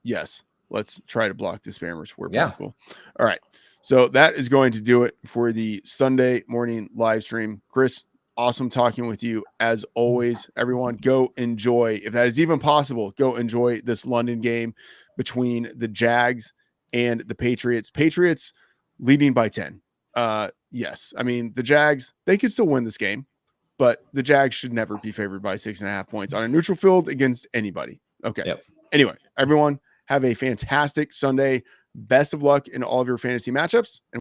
Yes, let's try to block the spammers where possible. All right, so that is going to do it for the Sunday morning live stream. Chris, awesome talking with you as always. Everyone, go enjoy, if that is even possible, go enjoy this London game between the Jags and the Patriots. Patriots leading by 10. Yes, I mean the Jags, they could still win this game, but the Jags should never be favored by 6.5 points on a neutral field against anybody. Okay. Yep. Anyway, everyone have a fantastic Sunday. Best of luck in all of your fantasy matchups. And